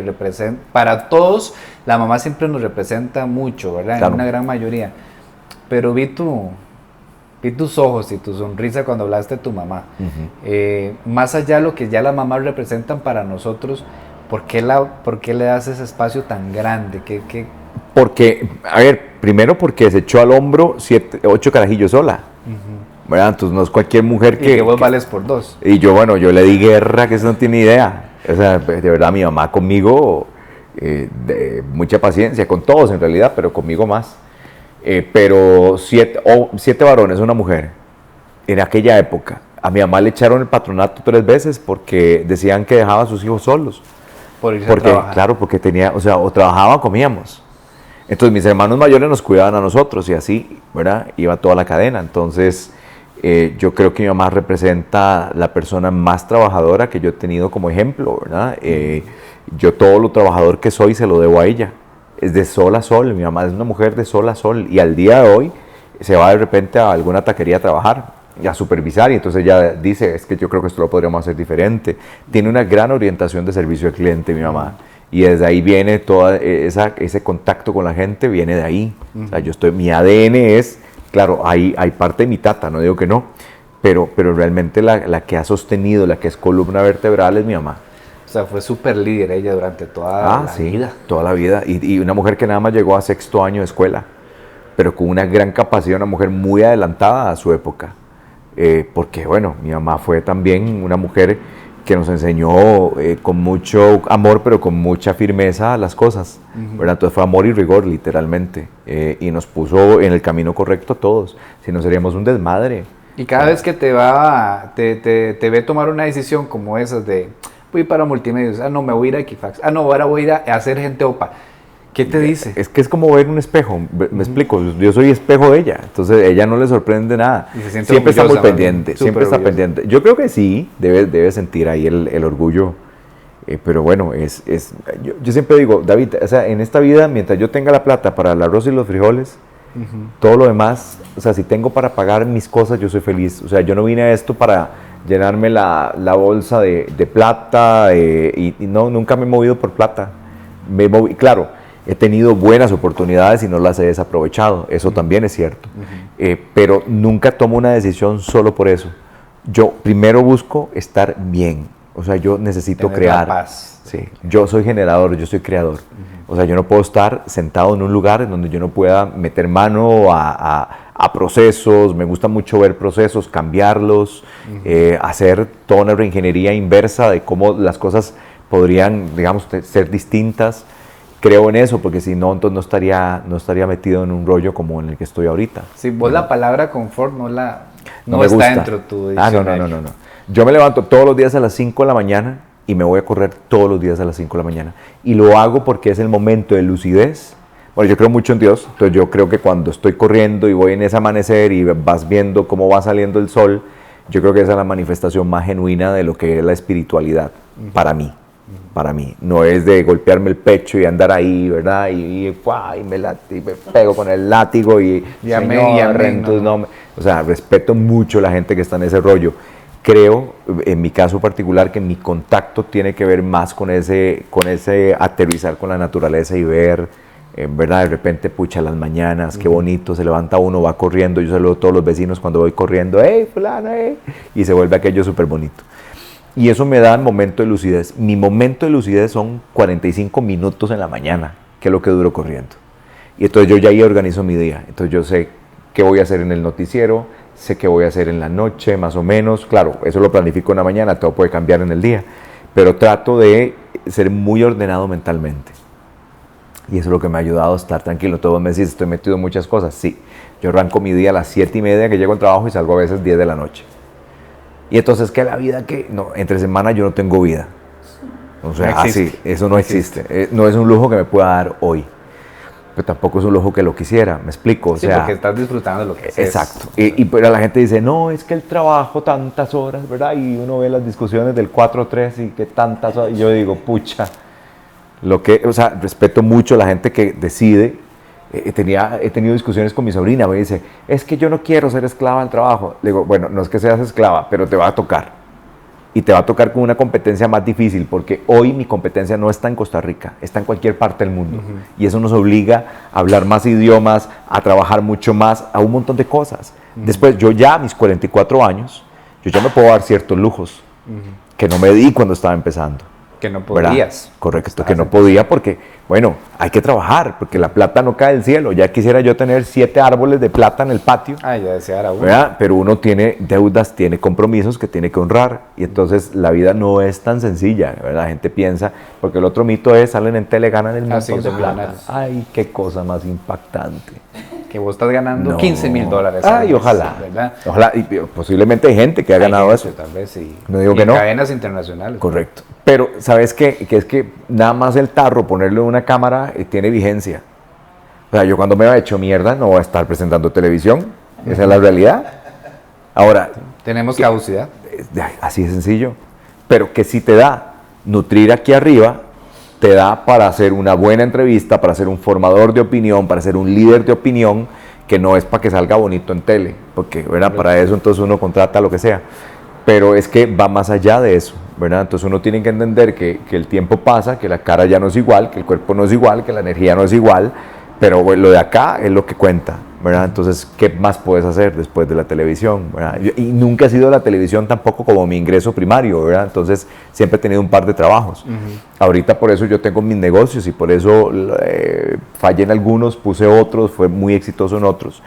para todos, la mamá siempre nos representa mucho, ¿verdad? Claro. En una gran mayoría. Pero vi tus ojos y tu sonrisa cuando hablaste de tu mamá. Más allá de lo que ya las mamás representan para nosotros, ¿por qué le das ese espacio tan grande? Porque, a ver, primero porque se echó al hombro 8 carajillos sola, ¿verdad? Entonces no es cualquier mujer que vos vales por 2. Y yo, bueno, yo le di guerra, que eso no tiene idea. O sea, de verdad, mi mamá conmigo, de mucha paciencia, con todos en realidad, pero conmigo más. Pero 7 varones, una mujer, en aquella época. A mi mamá le echaron el patronato 3 veces porque decían que dejaba a sus hijos solos. Porque, claro, porque tenía, o sea, o trabajaba o comíamos. Entonces mis hermanos mayores nos cuidaban a nosotros y así, ¿verdad? Iba toda la cadena. Entonces yo creo que mi mamá representa la persona más trabajadora que yo he tenido como ejemplo, ¿verdad? Yo todo lo trabajador que soy se lo debo a ella. Es de sol a sol, mi mamá es una mujer de sol a sol y al día de hoy se va de repente a alguna taquería a trabajar y a supervisar y entonces ella dice, es que yo creo que esto lo podríamos hacer diferente. Tiene una gran orientación de servicio al cliente mi mamá y desde ahí viene toda ese contacto con la gente, viene de ahí. O sea, mi ADN es, claro, hay parte de mi tata, no digo que no, pero realmente la que ha sostenido, la que es columna vertebral es mi mamá. O sea, fue súper líder ella durante toda la vida. Toda la vida. Y una mujer que nada más llegó a 6º año de escuela, pero con una gran capacidad, una mujer muy adelantada a su época. Porque, bueno, mi mamá fue también una mujer que nos enseñó con mucho amor, pero con mucha firmeza las cosas. ¿Verdad? Entonces fue amor y rigor, literalmente. Y nos puso en el camino correcto a todos. Si no, seríamos un desmadre. Y cada vez que te ve tomar una decisión como esas de... voy para multimedios, no, me voy a ir a Equifax, no, ahora voy a ir a hacer gente OPA. ¿Qué te dice? Es que es como ver un espejo, me explico, yo soy espejo de ella, entonces ella no le sorprende nada. Siempre está muy pendiente, siempre está pendiente. Yo creo que sí, debe sentir ahí el orgullo, pero bueno, yo siempre digo, David, o sea, en esta vida, mientras yo tenga la plata para el arroz y los frijoles, todo lo demás, o sea, si tengo para pagar mis cosas, yo soy feliz. O sea, yo no vine a esto para llenarme la bolsa de plata y no, nunca me he movido por plata. Claro, he tenido buenas oportunidades y no las he desaprovechado, eso también es cierto, pero nunca tomo una decisión solo por eso. Yo primero busco estar bien, o sea, yo necesito crear. La paz. Sí, yo soy generador, yo soy creador. O sea, yo no puedo estar sentado en un lugar en donde yo no pueda meter mano a procesos. Me gusta mucho ver procesos, cambiarlos, hacer toda una reingeniería inversa de cómo las cosas podrían, digamos, ser distintas. Creo en eso, porque si no, entonces no estaría metido en un rollo como en el que estoy ahorita. Sí, vos la palabra confort no me está gusta dentro de tu diccionario. No. Yo me levanto todos los días a las 5 de la mañana y me voy a correr todos los días a las 5 de la mañana. Y lo hago porque es el momento de lucidez. Bueno, yo creo mucho en Dios, entonces yo creo que cuando estoy corriendo y voy en ese amanecer y vas viendo cómo va saliendo el sol, yo creo que esa es la manifestación más genuina de lo que es la espiritualidad para mí. Para mí, no es de golpearme el pecho y andar ahí, ¿verdad? Y me pego con el látigo y amén, o sea, respeto mucho a la gente que está en ese rollo. Creo, en mi caso particular, que mi contacto tiene que ver más con ese aterrizar con la naturaleza y ver, ¿verdad? De repente, pucha, las mañanas, qué bonito, se levanta uno, va corriendo, yo saludo a todos los vecinos cuando voy corriendo, ¡hey, fulano, hey! Y se vuelve aquello súper bonito. Y eso me da el momento de lucidez. Mi momento de lucidez son 45 minutos en la mañana, que es lo que duro corriendo. Y entonces yo ya ahí organizo mi día. Entonces yo sé qué voy a hacer en el noticiero, sé qué voy a hacer en la noche, más o menos. Claro, eso lo planifico en la mañana, todo puede cambiar en el día. Pero trato de ser muy ordenado mentalmente. Y eso es lo que me ha ayudado a estar tranquilo. Todos me decís, estoy metido en muchas cosas. Sí, yo arranco mi día a las 7:30 que llego al trabajo y salgo a veces 10 de la noche. Y entonces, ¿qué es la vida? Que no, entre semana yo no tengo vida. O sea, no existe. Eso no existe. No es un lujo que me pueda dar hoy. Pero tampoco es un lujo que lo quisiera, ¿me explico? O sea, porque estás disfrutando de lo que haces. Exacto. Pero la gente dice, no, es que el trabajo, tantas horas, ¿verdad? Y uno ve las discusiones del 4-3 y que tantas horas. Y yo digo, pucha, o sea, respeto mucho a la gente que decide. He tenido discusiones con mi sobrina, me dice, es que yo no quiero ser esclava del trabajo. Le digo, bueno, no es que seas esclava, pero te va a tocar. Y te va a tocar con una competencia más difícil, porque hoy mi competencia no está en Costa Rica, está en cualquier parte del mundo. Y eso nos obliga a hablar más idiomas, a trabajar mucho más, a un montón de cosas. Después, yo ya a mis 44 años, yo ya me puedo dar ciertos lujos que no me di cuando estaba empezando. Que no podías. ¿Verdad? Correcto, que no podía porque, bueno, hay que trabajar, porque la plata no cae del cielo. Ya quisiera yo tener 7 árboles de plata en el patio. Ya deseara uno. ¿Verdad? Pero uno tiene deudas, tiene compromisos que tiene que honrar. Y entonces la vida no es tan sencilla, ¿verdad? La gente piensa, porque el otro mito es, salen en tele, ganan el montón de plata. Ay, qué cosa más impactante. Que vos estás ganando $15,000. Ay, ojalá. ¿Verdad? Ojalá, y posiblemente hay gente que ha ganado eso. Tal vez sí. No digo y que no. Cadenas internacionales. Correcto. Pero, ¿sabes qué? Que es que nada más el tarro, ponerle una cámara, tiene vigencia. O sea, yo cuando me he hecho mierda no voy a estar presentando televisión. Esa es la realidad. Ahora... Tenemos caducidad. Así de sencillo. Pero que si te da nutrir aquí arriba, te da para hacer una buena entrevista, para ser un formador de opinión, para ser un líder de opinión, que no es para que salga bonito en tele, porque, ¿verdad? Para eso entonces uno contrata lo que sea. Pero es que va más allá de eso, ¿verdad? Entonces uno tiene que entender que el tiempo pasa, que la cara ya no es igual, que el cuerpo no es igual, que la energía no es igual, pero bueno, lo de acá es lo que cuenta, ¿verdad? Entonces, ¿qué más puedes hacer después de la televisión, ¿verdad? Y nunca ha sido la televisión tampoco como mi ingreso primario, ¿verdad? Entonces, siempre he tenido un par de trabajos. Ahorita por eso yo tengo mis negocios y por eso fallé en algunos, puse otros, fue muy exitoso en otros.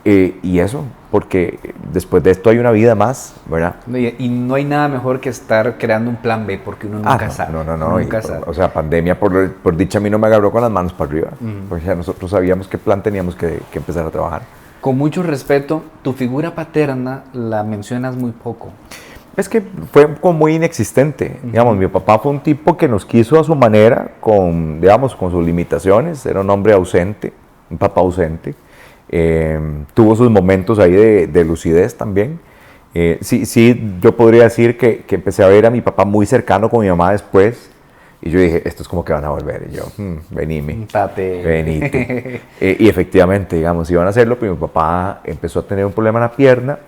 Y eso, porque después de esto hay una vida más, ¿verdad? Y no hay nada mejor que estar creando un plan B, porque uno nunca sabe. No. Nunca sabe. O sea, pandemia, por dicha, a mí no me agarró con las manos para arriba. Porque ya nosotros sabíamos qué plan teníamos que empezar a trabajar. Con mucho respeto, tu figura paterna la mencionas muy poco. Es que fue como muy inexistente. Digamos, mi papá fue un tipo que nos quiso a su manera, con sus limitaciones. Era un hombre ausente, un papá ausente. Tuvo sus momentos ahí de lucidez también. Sí, yo podría decir que empecé a ver a mi papá muy cercano con mi mamá después. Y yo dije, esto es como que van a volver. Y yo, venime, venite. Y efectivamente, digamos, iban a hacerlo, pero mi papá empezó a tener un problema en la pierna.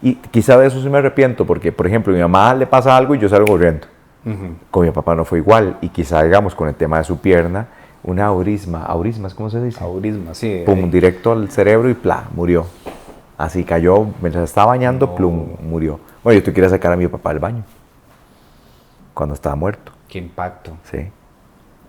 Y quizá de eso sí me arrepiento, porque, por ejemplo, a mi mamá le pasa algo y yo salgo corriendo. Con mi papá no fue igual, y quizá, digamos, con el tema de su pierna, una aurisma ¿es cómo se dice? Aurisma, sí. Pum, directo al cerebro y plá, murió. Así cayó, mientras estaba bañando, plum, murió. Bueno, yo te quería sacar a mi papá del baño, cuando estaba muerto. Qué impacto. Sí.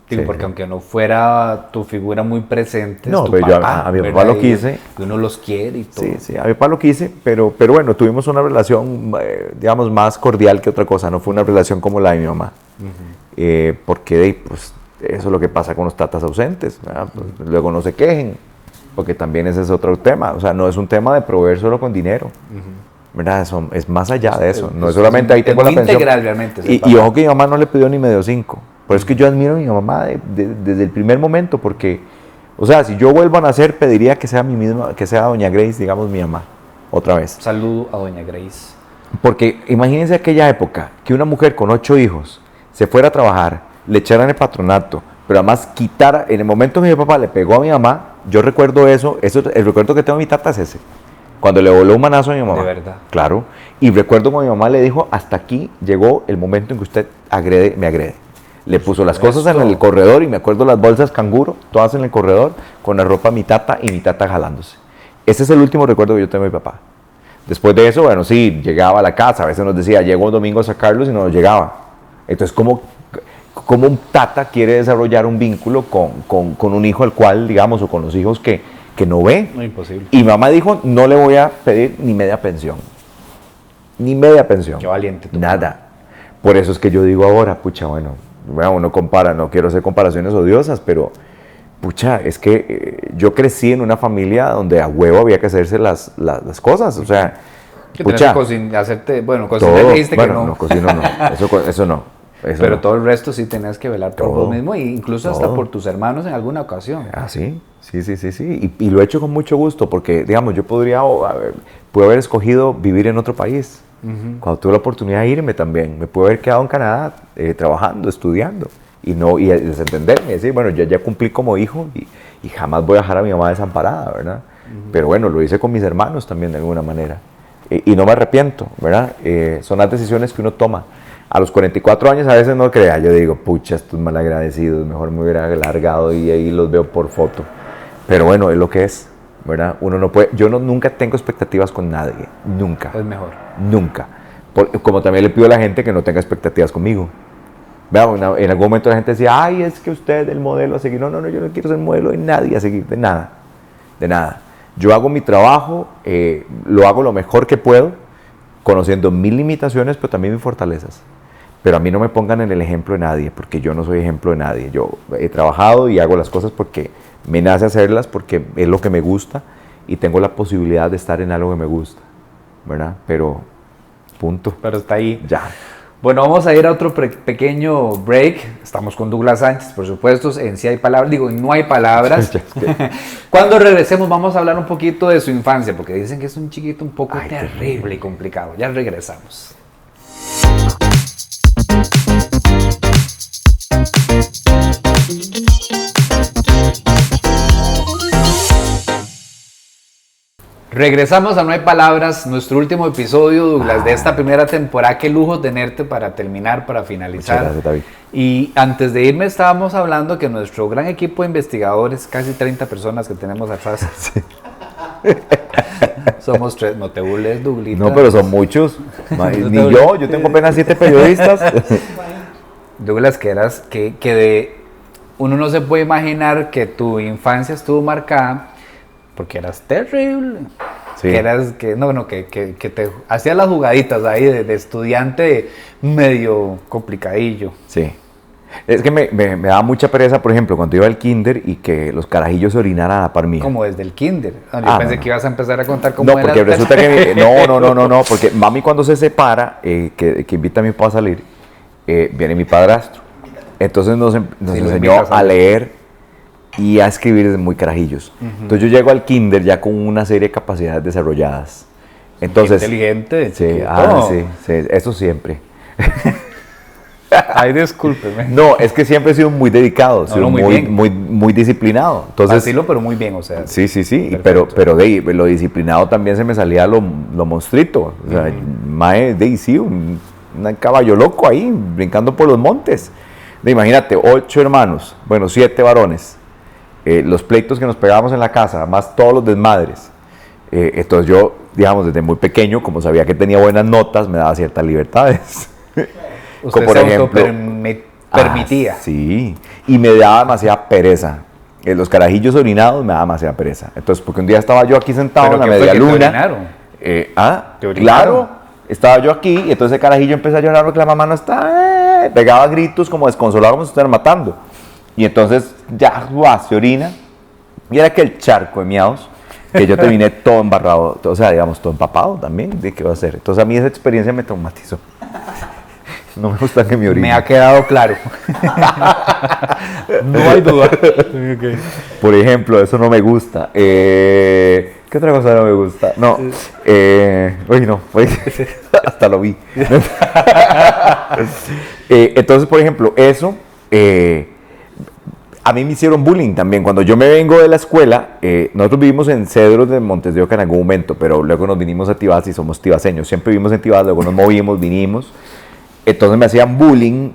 Digo, Sí, porque sí. aunque no fuera tu figura muy presente, No, es tu pero yo papá, a mi papá ¿verdad? lo quise. Y uno los quiere y todo. Sí, sí, a mi papá lo quise, pero bueno, tuvimos una relación, digamos, más cordial que otra cosa, no fue una relación como la de mi mamá. Porque, pues, eso es lo que pasa con los tatas ausentes, ¿verdad? Pues, luego no se quejen, porque también ese es otro tema, o sea, no es un tema de proveer solo con dinero, ¿verdad? Eso, es más allá de eso, no es solamente ahí tengo la pensión. Integral realmente. Y ojo que mi mamá no le pidió ni me dio 5, por eso es que yo admiro a mi mamá desde el primer momento, porque, o sea, si yo vuelvo a nacer, pediría que sea mi misma, que sea doña Grace, digamos, mi mamá, otra vez. Saludo a doña Grace. Porque imagínense aquella época, que una mujer con 8 hijos se fuera a trabajar, le echaran el patronato, pero además quitara, en el momento que mi papá le pegó a mi mamá, yo recuerdo eso, el recuerdo que tengo de mi tata es ese, cuando le voló un manazo a mi mamá. De verdad. Claro, y recuerdo como mi mamá le dijo, hasta aquí llegó el momento en que usted me agrede. Le puso las cosas en el corredor, y me acuerdo las bolsas canguro, todas en el corredor, con la ropa de mi tata y mi tata jalándose. Ese es el último recuerdo que yo tengo de mi papá. Después de eso, bueno, sí, llegaba a la casa, a veces nos decía, llego un domingo a sacarlos y no nos llegaba. Entonces, ¿cómo un tata quiere desarrollar un vínculo con un hijo al cual, digamos, o con los hijos que no ve? No, imposible. Y mamá dijo, no le voy a pedir ni media pensión. Ni media pensión. Qué valiente. Nada. Por eso es que yo digo ahora, pucha, bueno, uno compara, no quiero hacer comparaciones odiosas, pero, pucha, es que yo crecí en una familia donde a huevo había que hacerse las cosas, o sea, Que pucha, tenés que hacerte, bueno, cocinar todo, dijiste bueno, que no. no, cocino no, eso no. Eso Pero no. todo el resto sí tenías que velar por Todo, vos mismo, e incluso hasta todo. por tus hermanos en alguna ocasión. Ah, sí. Y lo he hecho con mucho gusto, porque, digamos, yo pude haber escogido vivir en otro país. Cuando tuve la oportunidad de irme también, me pude haber quedado en Canadá trabajando, estudiando, y desentenderme, decir, bueno, ya cumplí como hijo, y jamás voy a dejar a mi mamá desamparada, ¿verdad? Pero bueno, lo hice con mis hermanos también de alguna manera, y no me arrepiento, ¿verdad? Son las decisiones que uno toma. A los 44 años a veces no crea, yo digo, pucha, estos malagradecidos, mejor me hubiera largado y ahí los veo por foto. Pero bueno, es lo que es, ¿verdad? Uno no puede, nunca tengo expectativas con nadie, nunca. Es mejor. Nunca. Como también le pido a la gente que no tenga expectativas conmigo. ¿Verdad? En algún momento la gente decía, ay, es que usted es el modelo a seguir. No, yo no quiero ser modelo de nadie a seguir, de nada. De nada. Yo hago mi trabajo, lo hago lo mejor que puedo, conociendo mis limitaciones, pero también mis fortalezas. Pero a mí no me pongan en el ejemplo de nadie, porque yo no soy ejemplo de nadie. Yo he trabajado y hago las cosas porque me nace hacerlas, porque es lo que me gusta, y tengo la posibilidad de estar en algo que me gusta, ¿verdad? Pero, punto. Pero está ahí. Ya. Bueno, vamos a ir a otro pequeño break. Estamos con Douglas Sánchez, por supuesto, en Sí hay palabras, digo, en No hay palabras. Cuando regresemos vamos a hablar un poquito de su infancia, porque dicen que es un chiquito un poco terrible y complicado. Ya regresamos. Regresamos a No hay palabras, nuestro último episodio, Douglas, de esta primera temporada. Qué lujo tenerte para terminar, para finalizar. Muchas gracias, David. Y antes de irme estábamos hablando que nuestro gran equipo de investigadores, casi 30 personas que tenemos atrás, sí. Somos 3, no te burles, Douglita. No, pero son muchos. Ni yo tengo apenas 7 periodistas. Douglas, uno no se puede imaginar que tu infancia estuvo marcada porque eras terrible. Sí. Que te hacías las jugaditas ahí de estudiante medio complicadillo. Sí. Es que me daba mucha pereza, por ejemplo, cuando iba al kinder y que los carajillos se orinaran a la par mía. Como desde el kinder. Yo pensé que ibas a empezar a contar cómo era. No, porque resulta que... No, porque mami cuando se separa, que invita a mi papá a salir, viene mi padrastro. Entonces nos enseñó a leer y a escribir desde muy carajillos. Entonces yo llego al kinder ya con una serie de capacidades desarrolladas. Entonces, inteligente. Sí, sí, eso siempre. Ay, discúlpeme. No, es que siempre he sido muy dedicado, he sido muy disciplinado. Entonces, Así pero muy bien, o sea. Sí, Perfecto. pero lo disciplinado también se me salía lo monstruito. O sea, mae, sí, un caballo loco ahí, brincando por los montes. Imagínate, 8 hermanos, bueno, 7 varones, los pleitos que nos pegábamos en la casa, más todos los desmadres. Entonces yo, digamos, desde muy pequeño, como sabía que tenía buenas notas, me daba ciertas libertades. Usted como por se ejemplo, permitía. Sí, y me daba demasiada pereza. Los carajillos orinados me daba demasiada pereza. Entonces, porque un día estaba yo aquí sentado en la media luna. Claro, estaba yo aquí y entonces el carajillo empezó a llorar porque la mamá no está, pegaba gritos como desconsolado, como si estuvieran matando. Y entonces ya se orina y era que el charco de miados, que yo terminé todo embarrado, o sea, digamos, todo empapado también, ¿de qué va a hacer? Entonces a mí esa experiencia me traumatizó. No me gusta que me orine. Me ha quedado claro. No hay duda. Okay. Por ejemplo, eso no me gusta. ¿Qué otra cosa no me gusta? No. Hasta lo vi. Entonces, por ejemplo, eso. A mí me hicieron bullying también. Cuando yo me vengo de la escuela, nosotros vivimos en Cedros de Montes de Oca en algún momento, pero luego nos vinimos a Tibás y somos tibaseños. Siempre vivimos en Tibás, luego nos movimos, vinimos. Entonces me hacían bullying,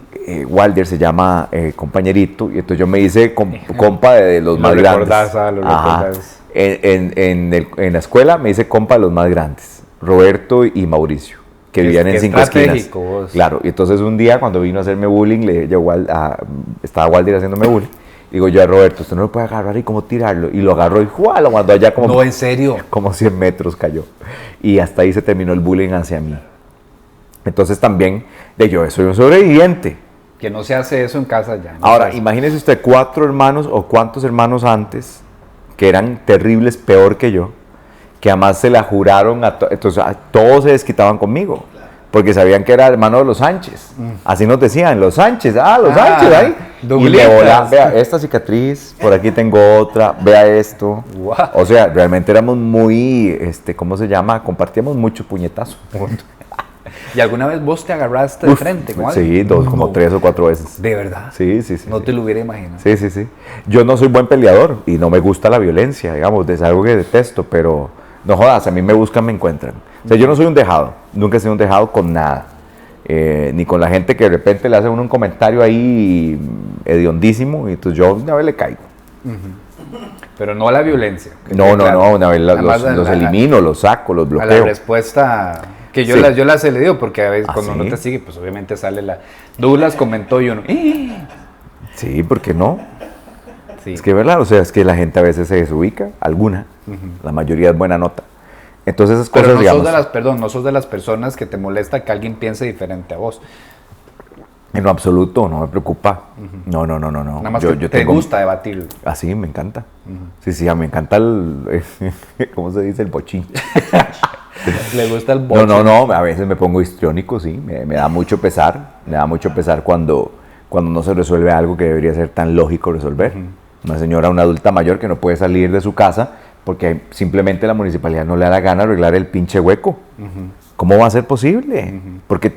Walder se llama compañerito, y entonces yo me hice compa de los más grandes. En la escuela me hice compa de los más grandes, Roberto y Mauricio, que vivían en 5 esquinas. Vos. Claro, y entonces un día cuando vino a hacerme bullying, estaba Walder haciéndome bullying, digo yo a Roberto, usted no lo puede agarrar y como tirarlo, y lo agarró y lo mandó allá como... No, ¿en serio? Como 100 metros cayó, y hasta ahí se terminó el bullying hacia mí. Entonces también, yo soy un sobreviviente. Que no se hace eso en casa ya. No. Ahora, imagínese usted 4 hermanos o cuántos hermanos antes, que eran terribles, peor que yo, que además se la juraron, entonces todos se desquitaban conmigo, porque sabían que era hermano de los Sánchez. Así nos decían, los Sánchez, los Sánchez ahí. Y me volaban, vea, esta cicatriz, por aquí tengo otra, vea esto. Wow. O sea, realmente éramos muy, ¿cómo se llama? Compartíamos mucho puñetazo. ¿Y alguna vez vos te agarraste de frente con alguien? Sí, como 3 o 4 veces. ¿De verdad? Sí. No te lo hubiera imaginado. Sí. Yo no soy buen peleador y no me gusta la violencia, digamos, es algo que detesto, pero no jodas, a mí me buscan, me encuentran. O sea, yo no soy un dejado, nunca he sido un dejado con nada. Ni con la gente que de repente le hace uno un comentario ahí hediondísimo y entonces yo una vez le caigo. Pero no a la violencia. No, una vez los elimino, los saco, los bloqueo. A la respuesta... Que yo las he leído porque a veces cuando no te sigue, pues obviamente sale la... Douglas comentó y uno... Sí, ¿por qué no? Sí. Es que verdad, o sea, es que la gente a veces se desubica, alguna, la mayoría es buena nota. Entonces esas cosas, pero no digamos... no sos de las personas que te molesta que alguien piense diferente a vos. En lo absoluto, no me preocupa. No. Nada más yo te gusta debatir. Sí, me encanta. Sí, me encanta ¿cómo se dice? El bochinche. Le gusta el boche. No, a veces me pongo histriónico, sí, me da mucho pesar, cuando no se resuelve algo que debería ser tan lógico resolver. Una señora, una adulta mayor que no puede salir de su casa porque simplemente la municipalidad no le da la gana arreglar el pinche hueco. ¿Cómo va a ser posible? Porque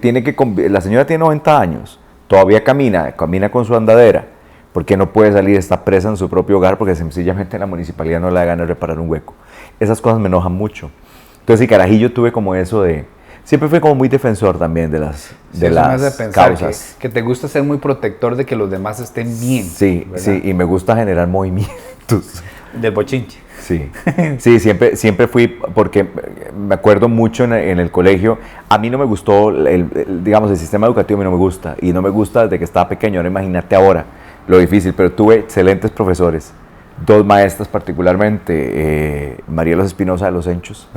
la señora tiene 90 años, todavía camina con su andadera. ¿Por qué no puede salir? Está presa en su propio hogar porque sencillamente la municipalidad no le da gana reparar un hueco. Esas cosas me enojan mucho. Entonces, y carajillo tuve como eso de... Siempre fui como muy defensor también de las causas. Que te gusta ser muy protector de que los demás estén bien. Sí, ¿verdad? Sí, y me gusta generar movimientos. Del bochinche. Sí, siempre fui, porque me acuerdo mucho en el colegio, a mí no me gustó, digamos, el sistema educativo a mí no me gusta, y no me gusta desde que estaba pequeño, ahora imagínate ahora lo difícil, pero tuve excelentes profesores. 2 maestras particularmente, Marielos Espinosa de los Henchos,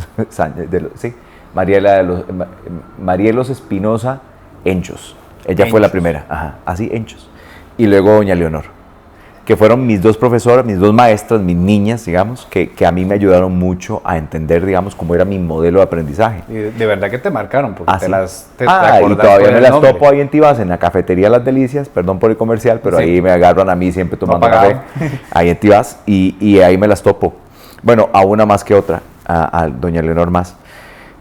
Marielos Espinosa Henchos, ella fue la primera, así Henchos, y luego doña Leonor, que fueron mis 2 profesoras, mis 2 maestras, mis niñas, digamos, que a mí me ayudaron mucho a entender, digamos, cómo era mi modelo de aprendizaje. Y de verdad que te marcaron, porque te y todavía me las topo ahí en Tibás, en la cafetería Las Delicias, perdón por el comercial, pero ahí me agarran a mí siempre tomando café, ahí en Tibás, y ahí me las topo. Bueno, a una más que otra, a doña Leonor más.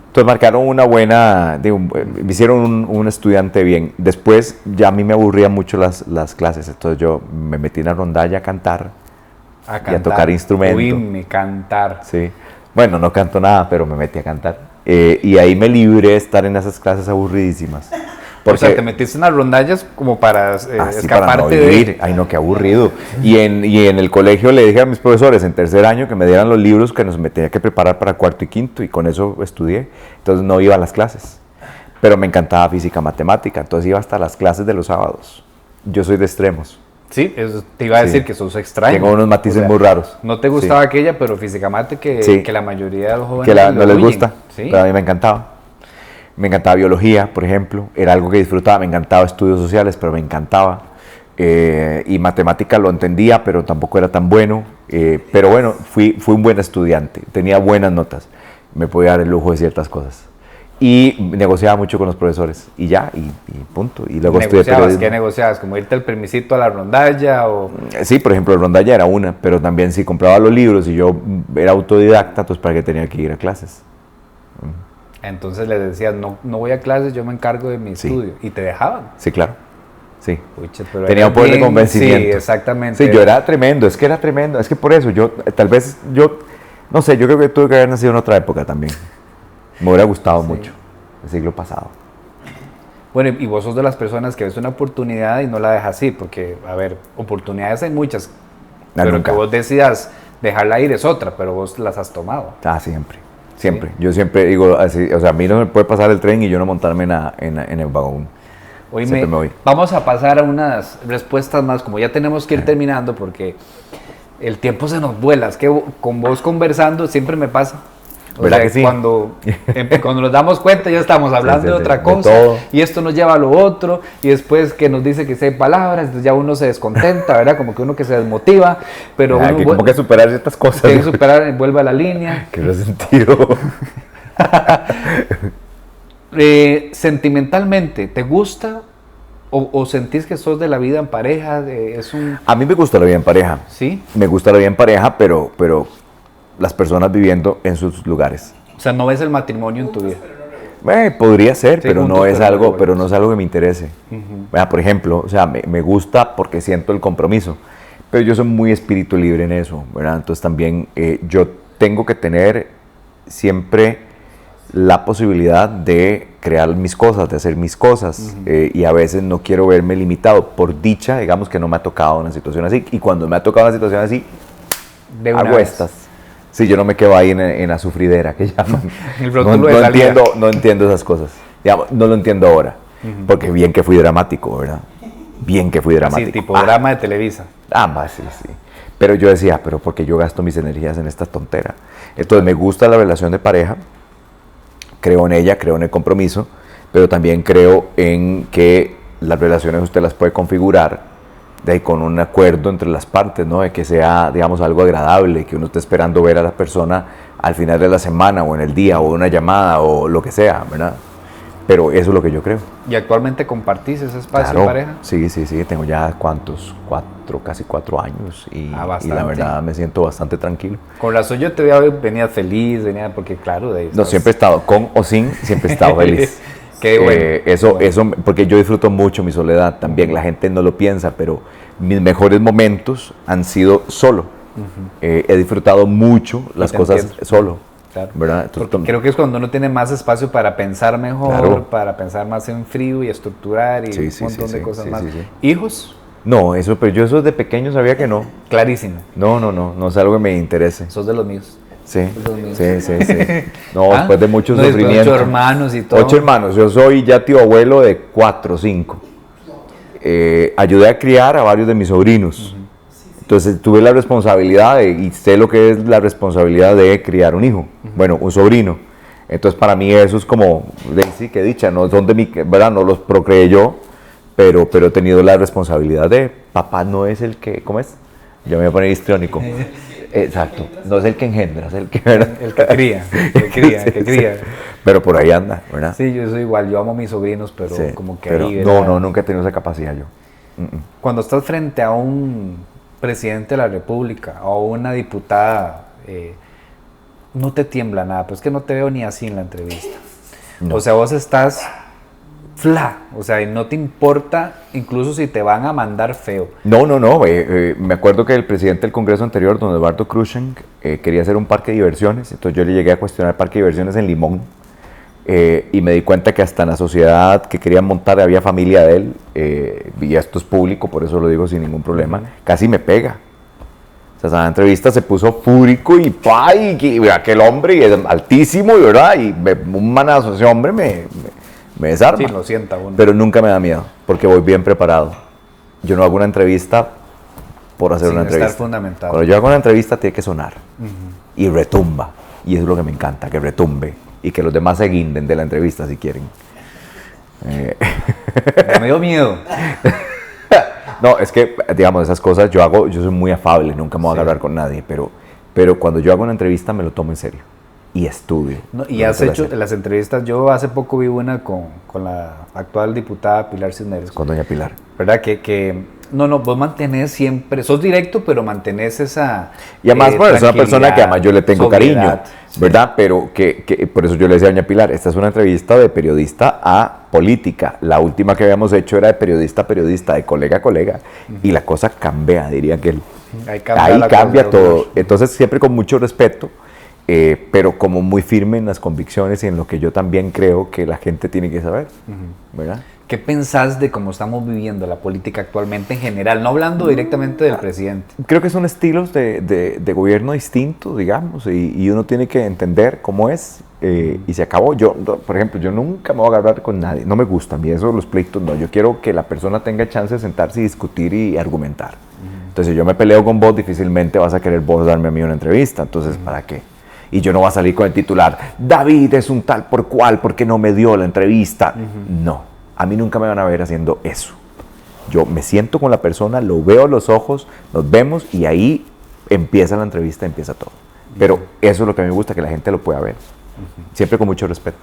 Entonces marcaron una buena, me hicieron un estudiante bien. Después ya a mí me aburrían mucho las clases, entonces yo me metí en la rondalla a cantar y a tocar instrumento. Uy, me cantar. Sí. Bueno, no canto nada, pero me metí a cantar. Y ahí me libré de estar en esas clases aburridísimas. Porque, o sea, te metiste en las rondallas como para escaparte para no vivir. Ay, no, qué aburrido. Y en el colegio le dije a mis profesores en tercer año que me dieran los libros que me tenía que preparar para cuarto y quinto, y con eso estudié. Entonces no iba a las clases. Pero me encantaba física, matemática, entonces iba hasta las clases de los sábados. Yo soy de extremos. Sí, eso te iba a decir que sos extraño. Tengo unos matices muy raros. No te gustaba aquella, pero físicamente que la mayoría de los jóvenes no les gusta, pero a mí me encantaba. Me encantaba biología, por ejemplo, era algo que disfrutaba. Me encantaba estudios sociales, pero me encantaba. Y matemática lo entendía, pero tampoco era tan bueno. Pero bueno, fui un buen estudiante, tenía buenas notas. Me podía dar el lujo de ciertas cosas. Y negociaba mucho con los profesores. Y ya, y punto. Y luego estudié periodismo. ¿Qué negociabas? ¿Como irte el permisito a la rondalla? O... Sí, por ejemplo, la rondalla era una, pero también si compraba los libros y yo era autodidacta, entonces para qué tenía que ir a clases. Entonces les decías, no voy a clases, yo me encargo de mi estudio. ¿Y te dejaban? Sí, claro. Sí. Pucha, pero tenía un poder de convencimiento. Sí, exactamente. Sí, yo era tremendo, es que era tremendo. Es que por eso, no sé, yo creo que tuve que haber nacido en otra época también. Me hubiera gustado mucho, el siglo pasado. Bueno, y vos sos de las personas que ves una oportunidad y no la dejas ir, porque, a ver, oportunidades hay muchas, pero nunca. Que vos decidas dejarla ir es otra, pero vos las has tomado. Siempre. Siempre. Sí. Yo siempre digo así, o sea, a mí no me puede pasar el tren y yo no montarme en el vagón. Siempre me voy. Vamos a pasar a unas respuestas más, como ya tenemos que ir terminando porque el tiempo se nos vuela. Es que con vos conversando siempre me pasa. ¿Verdad que sí? Cuando nos damos cuenta ya estamos hablando de otra cosa y esto nos lleva a lo otro y después que nos dice que sé palabras, entonces ya uno se descontenta, ¿verdad? Como que uno que se desmotiva, pero uno como que superar ciertas cosas. Tiene que superar, vuelve a la línea. Qué resentido. Sentimentalmente, ¿te gusta o sentís que sos de la vida en pareja? A mí me gusta la vida en pareja. ¿Sí? Me gusta la vida en pareja, pero las personas viviendo en sus lugares. O sea, ¿no ves el matrimonio en tu vida? Podría ser, pero no es algo que me interese. Por ejemplo, o sea, me gusta porque siento el compromiso, pero yo soy muy espíritu libre en eso, ¿verdad? Entonces también yo tengo que tener siempre la posibilidad de crear mis cosas, de hacer mis cosas, y a veces no quiero verme limitado. Por dicha, digamos que no me ha tocado una situación así, y cuando me ha tocado una situación así, hago estas. Sí, yo no me quedo ahí en la sufridera que llaman. No entiendo esas cosas. Digamos, no lo entiendo ahora. Porque bien que fui dramático, ¿verdad? Bien que fui dramático. Sí, tipo drama de Televisa. Sí. Pero yo decía, pero ¿por qué yo gasto mis energías en esta tontera? Entonces me gusta la relación de pareja. Creo en ella, creo en el compromiso. Pero también creo en que las relaciones usted las puede configurar con un acuerdo entre las partes, ¿no? De que sea, digamos, algo agradable, que uno esté esperando ver a la persona al final de la semana o en el día o una llamada o lo que sea, ¿verdad? Pero eso es lo que yo creo. ¿Y actualmente compartís ese espacio de pareja? Sí, tengo ya casi 4 años y la verdad me siento bastante tranquilo. Con razón yo te venía feliz, porque claro, de ahí no, siempre he estado, con o sin, siempre he estado feliz. Qué bueno. Eso, porque yo disfruto mucho mi soledad también. La gente no lo piensa, pero mis mejores momentos han sido solo. He disfrutado mucho las cosas solo. Claro. ¿Verdad? Entonces, creo que es cuando uno tiene más espacio para pensar mejor, para pensar más en frío y estructurar y un montón de cosas más. Sí. ¿Hijos? No, pero yo eso de pequeño sabía que no. Clarísimo. No es algo que me interese. Sos de los míos. Sí. No, después de mucho sufrimiento. 8 hermanos y todo. 8 hermanos. Yo soy ya tío abuelo de 4 o 5. Ayudé a criar a varios de mis sobrinos. Entonces tuve la responsabilidad y sé lo que es la responsabilidad de criar un hijo. Bueno, un sobrino. Entonces para mí eso es como, sí, qué dicha, no son de mi, ¿verdad? No los procreé yo, pero he tenido la responsabilidad de, papá no es el que, ¿cómo es? Yo me voy a poner histriónico. Exacto, no es el que engendra, es el que, ¿verdad? El que cría, el que cría. Pero por ahí anda, ¿verdad? Sí, yo soy igual, yo amo a mis sobrinos, pero como que ahí, no, nunca he tenido esa capacidad yo. Cuando estás frente a un presidente de la República o una diputada, no te tiembla nada, pero es que no te veo ni así en la entrevista. No. O sea, vos estás o sea, y no te importa incluso si te van a mandar feo. No. Me acuerdo que el presidente del Congreso anterior, don Eduardo Cruzan, quería hacer un parque de diversiones. Entonces yo le llegué a cuestionar el parque de diversiones en Limón. Y me di cuenta que hasta en la sociedad que querían montar había familia de él. Y esto es público, por eso lo digo sin ningún problema. Casi me pega. O sea, en la entrevista se puso fúrico y aquel hombre y es altísimo, ¿verdad? Y un manazo, ese hombre me desarma. Sí, lo sienta uno. Pero nunca me da miedo, porque voy bien preparado. Yo no hago una entrevista por hacer una entrevista. Estar fundamentado. Cuando yo hago una entrevista tiene que sonar. Y retumba. Y eso es lo que me encanta, que retumbe. Y que los demás se guinden de la entrevista si quieren. Me dio miedo. No, es que, digamos, esas cosas yo soy muy afable, nunca me voy a hablar con nadie, pero cuando yo hago una entrevista me lo tomo en serio y estudio. No, y has hecho las entrevistas, yo hace poco vi una con la actual diputada Pilar Cisneros. Con doña Pilar. ¿Verdad? No, vos mantenés siempre, sos directo, pero mantenés esa... Y además, bueno, es una persona que además yo le tengo sobriedad, cariño, sí. ¿verdad? Pero que por eso yo le decía a doña Pilar, esta es una entrevista de periodista a política. La última que habíamos hecho era de periodista a periodista, de colega a colega. Y la cosa cambia, diría aquel. Ahí cambia todo. Entonces, siempre con mucho respeto, pero como muy firme en las convicciones y en lo que yo también creo que la gente tiene que saber, ¿verdad? ¿Qué pensás de cómo estamos viviendo la política actualmente en general? No hablando directamente del presidente. Creo que son estilos de gobierno distintos, digamos, y uno tiene que entender cómo es, y se acabó. Yo, por ejemplo, yo nunca me voy a agarrar con nadie, no me gusta a mí eso, los pleitos no. Yo quiero que la persona tenga chance de sentarse y discutir y argumentar. Entonces, si yo me peleo con vos, difícilmente vas a querer vos darme a mí una entrevista, entonces, ¿para qué? Y yo no voy a salir con el titular, David es un tal por cual porque no me dio la entrevista. No. A mí nunca me van a ver haciendo eso. Yo me siento con la persona, lo veo a los ojos, nos vemos y ahí empieza la entrevista, empieza todo. Pero eso es lo que a mí me gusta, que la gente lo pueda ver. Siempre con mucho respeto.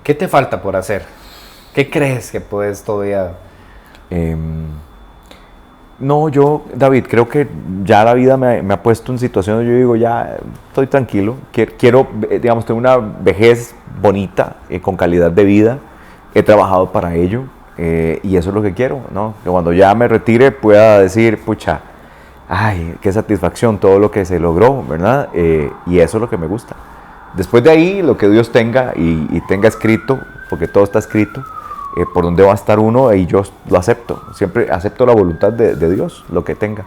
¿Qué te falta por hacer? ¿Qué crees que puedes todavía...? No, David, creo que ya la vida me ha puesto en situaciones, yo digo, ya estoy tranquilo. Quiero, digamos, tener una vejez bonita, con calidad de vida. He trabajado para ello y eso es lo que quiero, ¿no? Que cuando ya me retire pueda decir, pucha, ay, qué satisfacción todo lo que se logró, ¿verdad? Y eso es lo que me gusta. Después de ahí, lo que Dios tenga y tenga escrito, porque todo está escrito, por dónde va a estar uno, y yo lo acepto. Siempre acepto la voluntad de Dios, lo que tenga.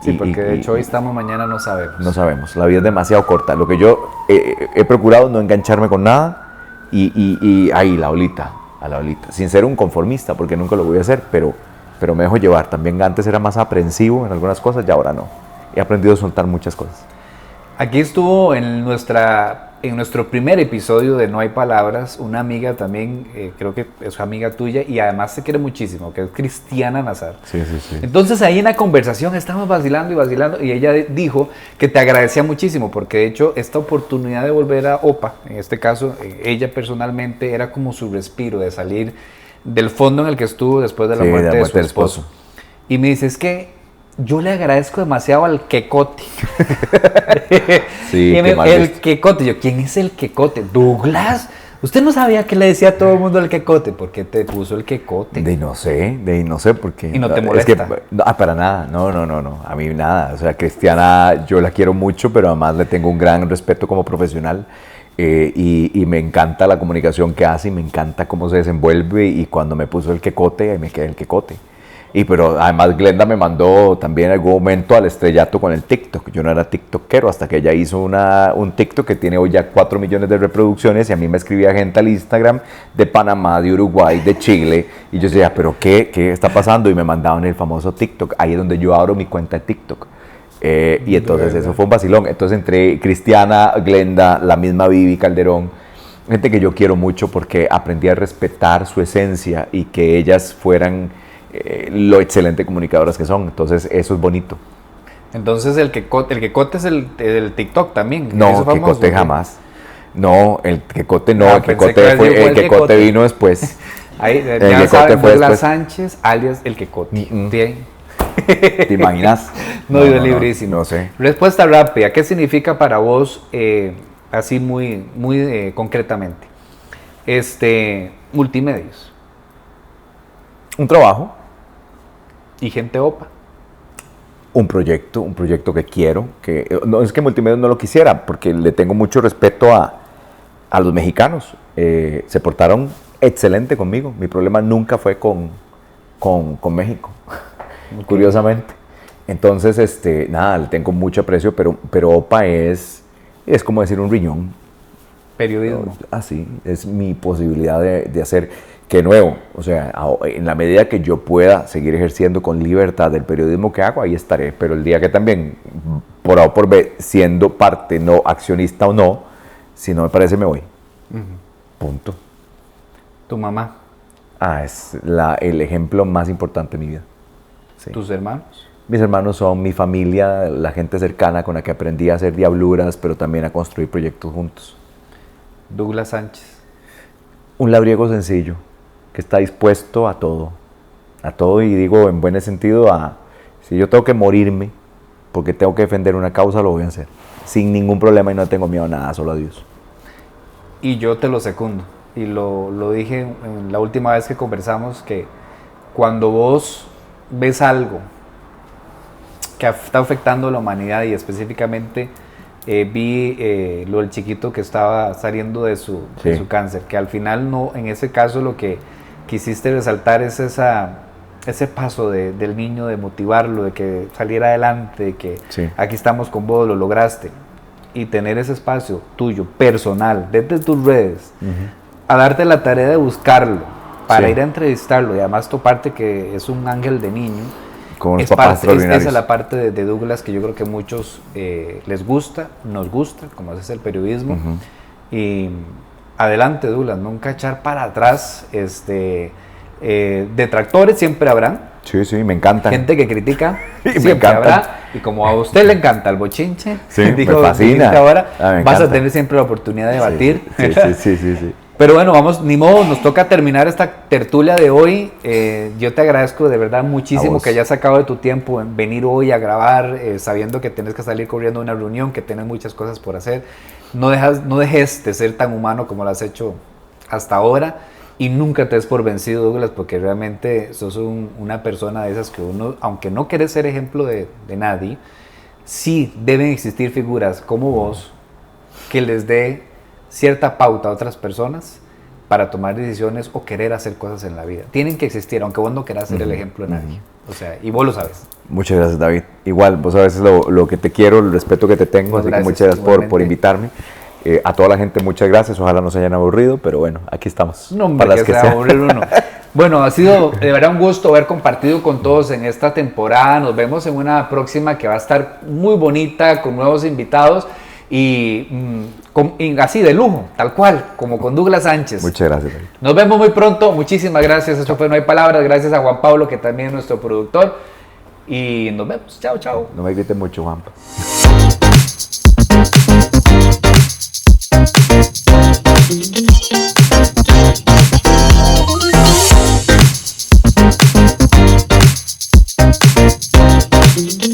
Sí, porque de hecho hoy estamos, mañana no sabemos. No sabemos, la vida es demasiado corta. Lo que yo he procurado no engancharme con nada y ahí la olita. A la olita, sin ser un conformista, porque nunca lo voy a hacer, pero me dejo llevar. También antes era más aprensivo en algunas cosas y ahora no. He aprendido a soltar muchas cosas. Aquí estuvo en nuestro primer episodio de No hay palabras, una amiga también, creo que es amiga tuya y además te quiere muchísimo, que es Cristiana Nazar. Sí. Entonces ahí en la conversación estábamos vacilando y ella dijo que te agradecía muchísimo porque de hecho esta oportunidad de volver a OPA, en este caso ella personalmente era como su respiro de salir del fondo en el que estuvo después de la muerte de su esposo. Y me dice, es que yo le agradezco demasiado al Quecote. Sí, el Quecote. Yo, ¿quién es el Quecote? Douglas. ¿Usted no sabía que le decía a todo el mundo el Quecote? ¿Por qué te puso el Quecote? No sé por qué. ¿Y no te molesta? Es que, para nada. No. A mí nada. O sea, Cristiana, yo la quiero mucho, pero además le tengo un gran respeto como profesional. Y me encanta la comunicación que hace y me encanta cómo se desenvuelve. Y cuando me puso el Quecote, ahí me quedé el Quecote. Pero además Glenda me mandó también en algún momento al estrellato con el TikTok. Yo no era tiktokero hasta que ella hizo un TikTok que tiene hoy ya 4 millones de reproducciones y a mí me escribía gente al Instagram de Panamá, de Uruguay, de Chile y yo decía, ¿pero qué está pasando? Y me mandaban el famoso TikTok. Ahí es donde yo abro mi cuenta de TikTok. Y entonces eso fue un vacilón. Entonces entre Cristiana, Glenda, la misma Vivi Calderón, gente que yo quiero mucho porque aprendí a respetar su esencia y que ellas fueran lo excelente comunicadoras que son. Entonces eso es bonito. Entonces el Quecote es el TikTok también. No, el Quecote jamás. No, el Quecote no, el Quecote vino después. Ahí, ya saben, Douglas Sánchez, alias el Quecote. Bien. ¿Te imaginas? No, yo librísimo. No sé. Respuesta rápida. ¿Qué significa para vos, así muy concretamente, multimedios? Un trabajo. ¿Y gente OPA? Un proyecto que quiero, que no es que Multimedios no lo quisiera, porque le tengo mucho respeto a los mexicanos. Se portaron excelente conmigo. Mi problema nunca fue con México, okay. Curiosamente. Entonces, nada, le tengo mucho aprecio, pero OPA es como decir un riñón. Periodismo. Así, es mi posibilidad de hacer. Que nuevo, o sea, en la medida que yo pueda seguir ejerciendo con libertad el periodismo que hago, ahí estaré. Pero el día que también, por A o por B, siendo parte, no accionista o no, si no me parece, me voy. Punto. ¿Tu mamá? Es el ejemplo más importante de mi vida. Sí. ¿Tus hermanos? Mis hermanos son mi familia, la gente cercana con la que aprendí a hacer diabluras, pero también a construir proyectos juntos. Douglas Sánchez. Un labriego sencillo, que está dispuesto a todo y digo en buen sentido si yo tengo que morirme porque tengo que defender una causa, lo voy a hacer, sin ningún problema y no tengo miedo a nada, solo a Dios. Y yo te lo secundo, y lo dije en la última vez que conversamos, que cuando vos ves algo que está afectando a la humanidad y específicamente vi lo del chiquito que estaba saliendo de su cáncer, que al final no, en ese caso lo que quisiste resaltar es ese paso del niño, de motivarlo, de que saliera adelante, de que aquí estamos con vos, lo lograste, y tener ese espacio tuyo, personal, desde tus redes, a darte la tarea de buscarlo, para ir a entrevistarlo, y además toparte que es un ángel de niño. Con los papás extraordinarios. Esa es la parte de Douglas que yo creo que a muchos les gusta, nos gusta, como es el periodismo. Y adelante, Douglas, nunca echar para atrás. Detractores siempre habrán. Sí, me encanta. Gente que critica, siempre habrá. Y como a usted le encanta el bochinche, me fascina. Ahora, vas a tener siempre la oportunidad de debatir. Sí. Pero bueno, vamos, ni modo, nos toca terminar esta tertulia de hoy. Yo te agradezco de verdad muchísimo que hayas sacado de tu tiempo en venir hoy a grabar, sabiendo que tienes que salir corriendo a una reunión, que tienes muchas cosas por hacer. No dejes de ser tan humano como lo has hecho hasta ahora, y nunca te des por vencido, Douglas, porque realmente sos una persona de esas que uno, aunque no quieres ser ejemplo de nadie, sí deben existir figuras como vos que les dé cierta pauta a otras personas para tomar decisiones o querer hacer cosas en la vida. Tienen que existir, aunque vos no quieras ser el ejemplo de nadie. O sea, y vos lo sabes. Muchas gracias, David. Igual, vos sabes lo que te quiero, el respeto que te tengo, así que muchas gracias por invitarme. A toda la gente, muchas gracias. Ojalá no se hayan aburrido, pero bueno, aquí estamos. No, hombre, para que se aburrir uno. Bueno, ha sido de verdad un gusto haber compartido con todos en esta temporada. Nos vemos en una próxima que va a estar muy bonita, con nuevos invitados. Y así de lujo, tal cual, como con Douglas Sánchez. Muchas gracias, David. Nos vemos muy pronto, muchísimas gracias. Esto fue No Hay Palabras, gracias a Juan Pablo, que también es nuestro productor. Y nos vemos, chao. No me griten mucho, Juanpa. Thank you.